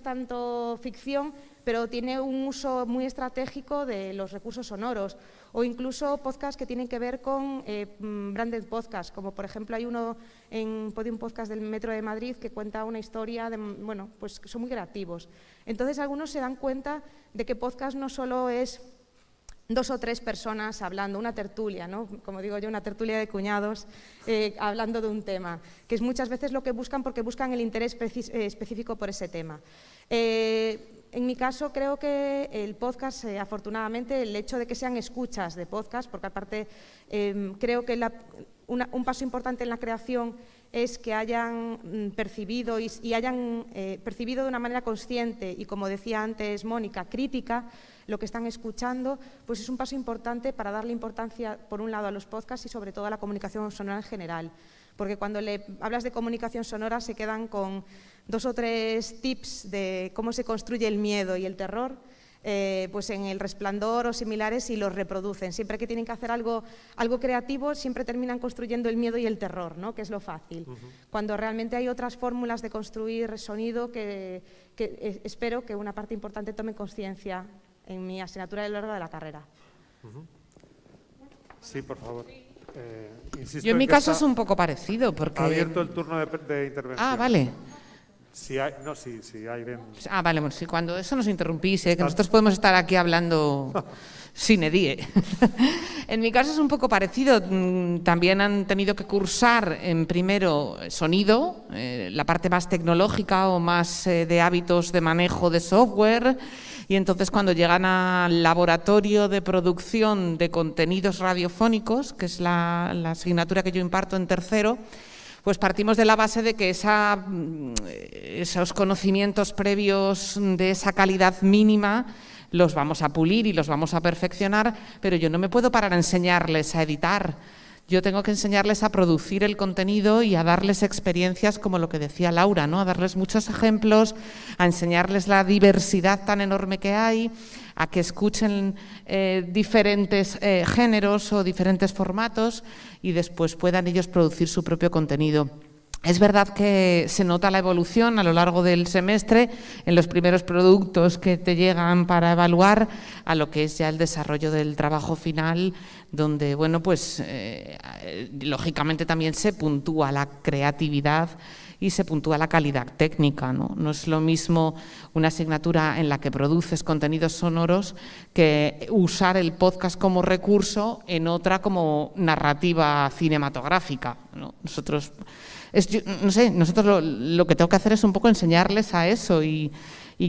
B: tanto ficción, pero tiene un uso muy estratégico de los recursos sonoros, o incluso podcasts que tienen que ver con branded podcasts, como por ejemplo hay uno en Podium Podcast del Metro de Madrid que cuenta una historia, bueno, pues son muy creativos. Entonces algunos se dan cuenta de que podcast no solo es 2 o 3 personas hablando, una tertulia, ¿no? Como digo yo, una tertulia de cuñados hablando de un tema, que es muchas veces lo que buscan porque buscan el interés específico por ese tema. En mi caso creo que el podcast, afortunadamente, el hecho de que sean escuchas de podcast, porque aparte creo que un paso importante en la creación es que hayan percibido y hayan percibido de una manera consciente y, como decía antes Mónica, crítica, lo que están escuchando, pues es un paso importante para darle importancia, por un lado, a los podcasts y sobre todo a la comunicación sonora en general. Porque cuando hablas de comunicación sonora se quedan con 2 o 3 tips de cómo se construye el miedo y el terror, pues en El Resplandor o similares y los reproducen. Siempre que tienen que hacer algo creativo, siempre terminan construyendo el miedo y el terror, ¿no? Que es lo fácil. Cuando realmente hay otras fórmulas de construir sonido que espero que una parte importante tome conciencia en mi asignatura a lo largo de la carrera.
A: Sí, por favor.
C: Yo en mi caso es un poco parecido, porque...
A: Ha abierto el turno de intervención.
C: Ah, vale.
A: Si hay ven.
C: Ah, vale, bueno, sí, cuando eso nos interrumpís, que nosotros podemos estar aquí hablando sin edie. En mi caso es un poco parecido. También han tenido que cursar en primero sonido, la parte más tecnológica o más de hábitos de manejo de software. Y entonces cuando llegan al laboratorio de producción de contenidos radiofónicos, que es la asignatura que yo imparto en tercero, pues partimos de la base de que esos conocimientos previos de esa calidad mínima los vamos a pulir y los vamos a perfeccionar, pero yo no me puedo parar a enseñarles a editar. Yo tengo que enseñarles a producir el contenido y a darles experiencias como lo que decía Laura, ¿no? A darles muchos ejemplos, a enseñarles la diversidad tan enorme que hay, a que escuchen diferentes géneros o diferentes formatos y después puedan ellos producir su propio contenido. Es verdad que se nota la evolución a lo largo del semestre en los primeros productos que te llegan para evaluar a lo que es ya el desarrollo del trabajo final, donde, bueno, pues lógicamente también se puntúa la creatividad y se puntúa la calidad técnica, ¿no? No es lo mismo una asignatura en la que produces contenidos sonoros que usar el podcast como recurso en otra como narrativa cinematográfica, ¿no? Nosotros lo que tengo que hacer es un poco enseñarles a eso y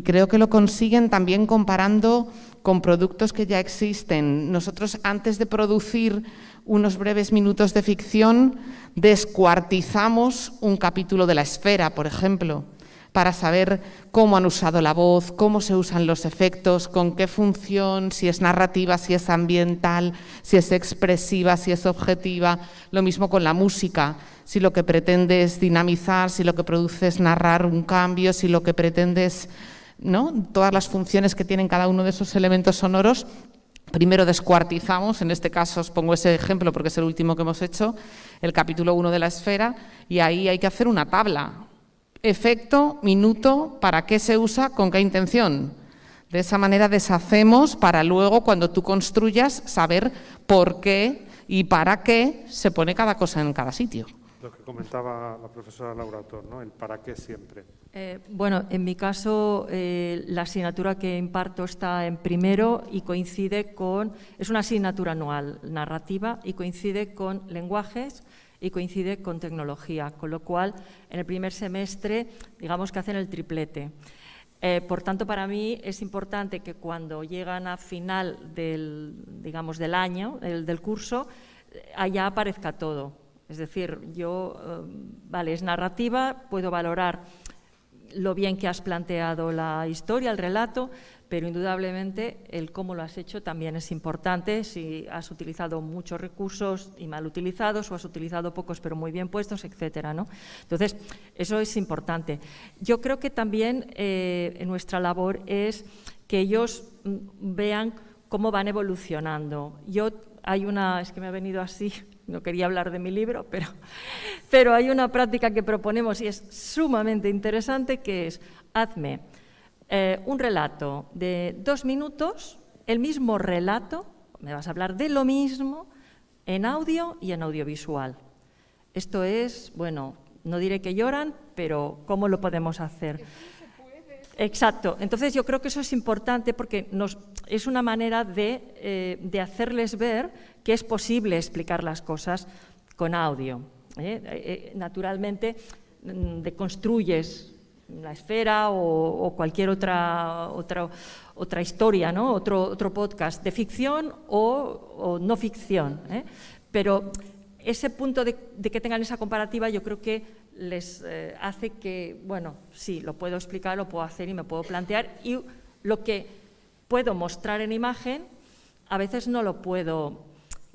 C: creo que lo consiguen también comparando con productos que ya existen. Nosotros, antes de producir unos breves minutos de ficción, descuartizamos un capítulo de La Esfera, por ejemplo, para saber cómo han usado la voz, cómo se usan los efectos, con qué función, si es narrativa, si es ambiental, si es expresiva, si es objetiva. Lo mismo con la música, si lo que pretende es dinamizar, si lo que produce es narrar un cambio, si lo que pretende es, ¿no?, todas las funciones que tienen cada uno de esos elementos sonoros. Primero descuartizamos, en este caso os pongo ese ejemplo porque es el último que hemos hecho, el capítulo 1 de La Esfera, y ahí hay que hacer una tabla. Efecto, minuto, ¿para qué se usa? ¿Con qué intención? De esa manera deshacemos para luego, cuando tú construyas, saber por qué y para qué se pone cada cosa en cada sitio.
A: Lo que comentaba la profesora Laura Tor, ¿no? El para qué siempre.
D: Bueno, en mi caso, la asignatura que imparto está en primero y coincide con... Es una asignatura anual, narrativa, y coincide con lenguajes y coincide con tecnología, con lo cual, en el primer semestre, digamos que hacen el triplete. Por tanto, para mí es importante que cuando llegan a final del año, del curso, allá aparezca todo. Es decir, vale, es narrativa, puedo valorar lo bien que has planteado la historia, el relato, pero indudablemente el cómo lo has hecho también es importante, si has utilizado muchos recursos y mal utilizados o has utilizado pocos pero muy bien puestos, etcétera, ¿no? Entonces, eso es importante. Yo creo que también nuestra labor es que ellos vean cómo van evolucionando. Es que me ha venido así, no quería hablar de mi libro, pero hay una práctica que proponemos y es sumamente interesante, que es: hazme un relato de 2 minutos, el mismo relato, me vas a hablar de lo mismo en audio y en audiovisual. Esto es, bueno, no diré que lloran, pero ¿cómo lo podemos hacer? Exacto. Entonces yo creo que eso es importante porque es una manera de hacerles ver que es posible explicar las cosas con audio. Naturalmente, deconstruyes La Esfera o cualquier otra historia, ¿no? Otro podcast de ficción o no ficción, pero ese punto de que tengan esa comparativa yo creo que les hace que, bueno, sí, lo puedo explicar, lo puedo hacer y me puedo plantear, y lo que puedo mostrar en imagen a veces no lo puedo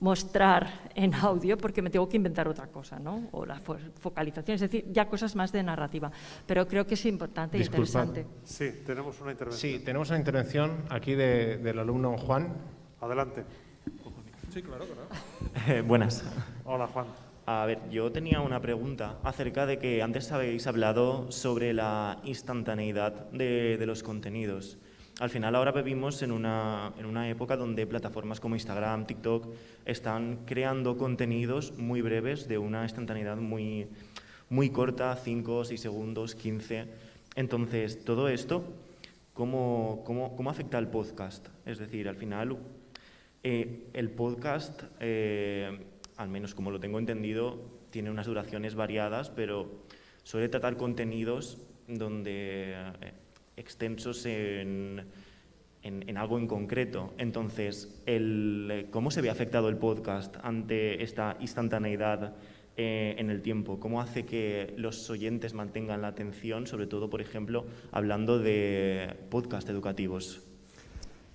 D: mostrar en audio porque me tengo que inventar otra cosa, ¿no? O la focalización, es decir, ya cosas más de narrativa. Pero creo que es importante e interesante.
A: Sí, tenemos una intervención.
N: Sí, tenemos una intervención aquí del alumno Juan.
A: Adelante.
O: Sí, claro.
N: Buenas.
A: Hola, Juan.
O: A ver, yo tenía una pregunta acerca de que antes habéis hablado sobre la instantaneidad de los contenidos. Al final ahora vivimos en una época donde plataformas como Instagram, TikTok están creando contenidos muy breves de una instantaneidad muy, muy corta, 5, 6 segundos, 15. Entonces, todo esto, ¿cómo afecta al podcast? Es decir, al final, el podcast, al menos como lo tengo entendido, tiene unas duraciones variadas, pero suele tratar contenidos donde extensos en algo en concreto. Entonces, ¿cómo se ve afectado el podcast ante esta instantaneidad en el tiempo? ¿Cómo hace que los oyentes mantengan la atención, sobre todo, por ejemplo, hablando de podcast educativos?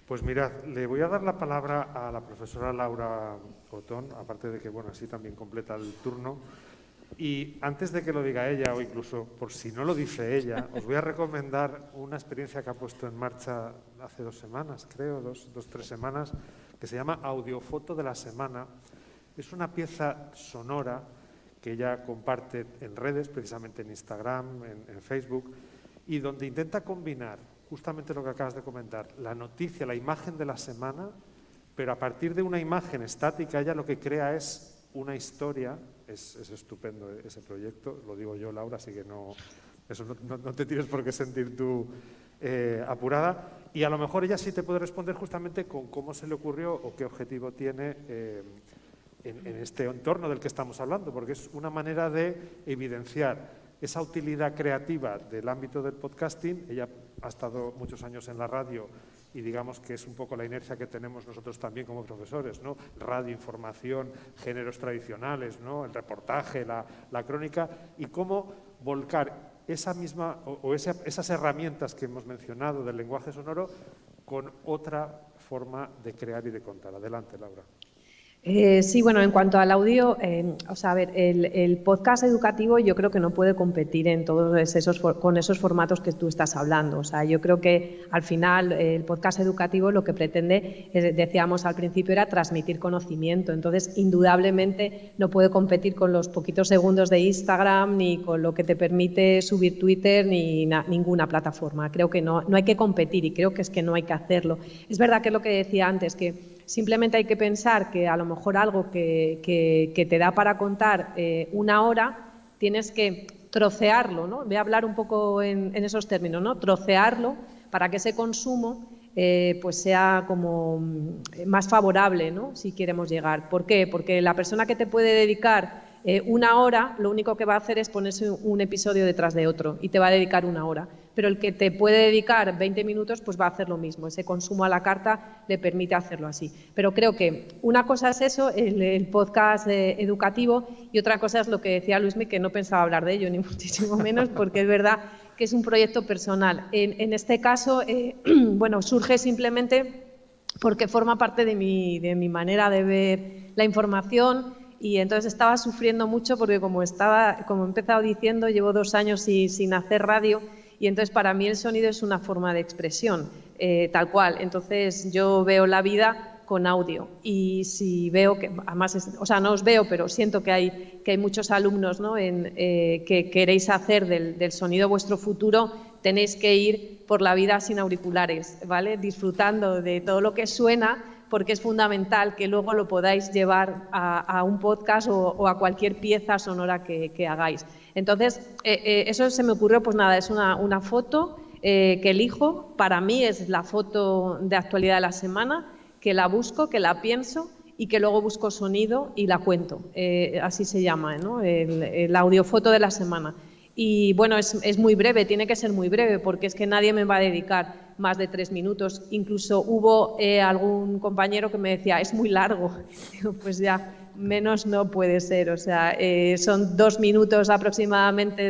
A: Pues mirad, le voy a dar la palabra a la profesora Laura Otón, aparte de que, bueno, así también completa el turno. Y antes de que lo diga ella, o incluso por si no lo dice ella, os voy a recomendar una experiencia que ha puesto en marcha hace 2 semanas, creo, 3 semanas, que se llama Audiofoto de la Semana. Es una pieza sonora que ella comparte en redes, precisamente en Instagram, en Facebook, y donde intenta combinar justamente lo que acabas de comentar, la noticia, la imagen de la semana, pero a partir de una imagen estática ella lo que crea es una historia. Es estupendo ese proyecto, lo digo yo, Laura, así que no te tienes por qué sentir tú apurada. Y a lo mejor ella sí te puede responder justamente con cómo se le ocurrió o qué objetivo tiene en este entorno del que estamos hablando, porque es una manera de evidenciar esa utilidad creativa del ámbito del podcasting. Ella ha estado muchos años en la radio y digamos que es un poco la inercia que tenemos nosotros también como profesores, ¿no? Radio, información, géneros tradicionales, ¿no? El reportaje, la crónica, y cómo volcar esa misma esas herramientas que hemos mencionado del lenguaje sonoro con otra forma de crear y de contar. Adelante, Laura.
I: Sí, bueno, en cuanto al audio, a ver, el podcast educativo yo creo que no puede competir en todos con esos formatos que tú estás hablando. O sea, yo creo que al final el podcast educativo lo que pretende, decíamos al principio, era transmitir conocimiento. Entonces, indudablemente no puede competir con los poquitos segundos de Instagram, ni con lo que te permite subir Twitter, ni ninguna plataforma. Creo que no hay que competir, y creo que es que no hay que hacerlo. Es verdad que es lo que decía antes, que simplemente hay que pensar que a lo mejor algo que te da para contar 1 hora, tienes que trocearlo, ¿no? Voy a hablar un poco en esos términos, ¿no? Trocearlo para que ese consumo pues sea como más favorable, ¿no? Si queremos llegar. ¿Por qué? Porque la persona que te puede dedicar 1 hora, lo único que va a hacer es ponerse un episodio detrás de otro y te va a dedicar 1 hora. Pero el que te puede dedicar 20 minutos, pues va a hacer lo mismo. Ese consumo a la carta le permite hacerlo así. Pero creo que una cosa es eso, el podcast educativo, y otra cosa es lo que decía Luismi, que no pensaba hablar de ello, ni muchísimo menos, porque es verdad que es un proyecto personal. En este caso, bueno, surge simplemente porque forma parte de mi manera de ver la información. Y entonces estaba sufriendo mucho porque como he empezado diciendo, llevo 2 años sin hacer radio, y entonces para mí el sonido es una forma de expresión, tal cual. Entonces yo veo la vida con audio, y si veo que, además, no os veo, pero siento que hay muchos alumnos, ¿no? Que queréis hacer del sonido vuestro futuro, tenéis que ir por la vida sin auriculares, ¿vale? Disfrutando de todo lo que suena, porque es fundamental que luego lo podáis llevar a un podcast o a cualquier pieza sonora que hagáis. Entonces, eso se me ocurrió, pues nada, es una foto que elijo, para mí es la foto de actualidad de la semana, que la busco, que la pienso y que luego busco sonido y la cuento. Así se llama, ¿no? El audiofoto de la semana. Y bueno, es muy breve, tiene que ser muy breve, porque es que nadie me va a dedicar más de 3 minutos. Incluso hubo algún compañero que me decía, es muy largo. Digo, pues ya, menos no puede ser. O sea, son 2 minutos aproximadamente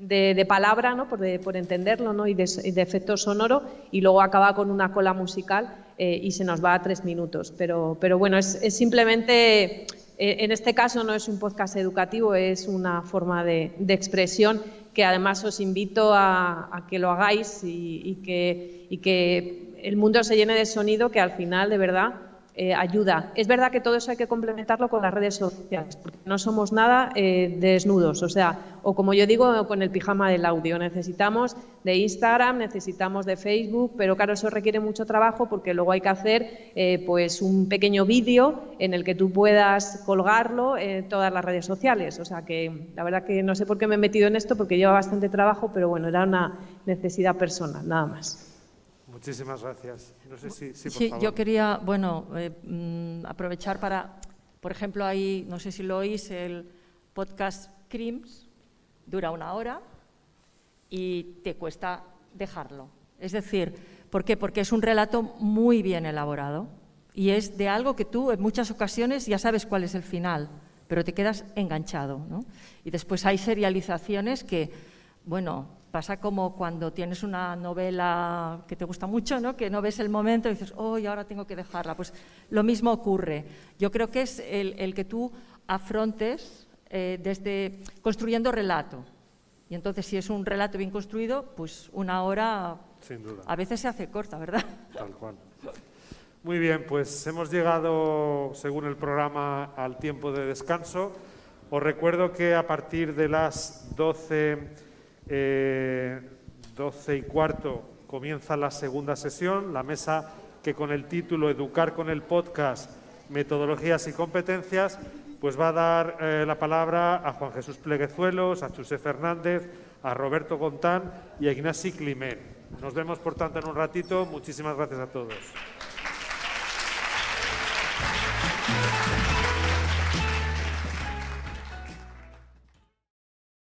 I: de palabra, ¿no? por entenderlo, ¿no? y de efecto sonoro, y luego acaba con una cola musical. y se nos va a 3 minutos. Pero bueno, es simplemente, en este caso no es un podcast educativo, es una forma de expresión que además os invito a que lo hagáis y que el mundo se llene de sonido, que al final, de verdad, ayuda. Es verdad que todo eso hay que complementarlo con las redes sociales, porque no somos nada desnudos, o como yo digo, con el pijama del audio. Necesitamos de Instagram, necesitamos de Facebook, pero claro, eso requiere mucho trabajo porque luego hay que hacer pues un pequeño vídeo en el que tú puedas colgarlo en todas las redes sociales. O sea que la verdad que no sé por qué me he metido en esto, porque lleva bastante trabajo, pero bueno, era una necesidad personal, nada más.
A: Muchísimas gracias. No sé si por
D: sí,
A: favor.
D: Yo quería, aprovechar para, por ejemplo, ahí, no sé si lo oís, el podcast Crims, dura 1 hora y te cuesta dejarlo. Es decir, ¿por qué? Porque es un relato muy bien elaborado y es de algo que tú en muchas ocasiones ya sabes cuál es el final, pero te quedas enganchado, ¿no? Y después hay serializaciones que, pasa como cuando tienes una novela que te gusta mucho, ¿no? Que no ves el momento y dices, y ahora tengo que dejarla. Pues lo mismo ocurre. Yo creo que es el que tú afrontes desde construyendo relato. Y entonces, si es un relato bien construido, pues 1 hora
A: sin duda.
D: A veces se hace corta, ¿verdad?
A: Tal cual. Muy bien, pues hemos llegado, según el programa, al tiempo de descanso. Os recuerdo que a partir de las 12 y cuarto comienza la segunda sesión, la mesa que con el título Educar con el podcast, metodologías y competencias, pues va a dar la palabra a Juan Jesús Pleguezuelos, a Chusé Fernández, a Roberto Gontán y a Ignasi Climent. Nos vemos, por tanto, en un ratito. Muchísimas gracias a todos.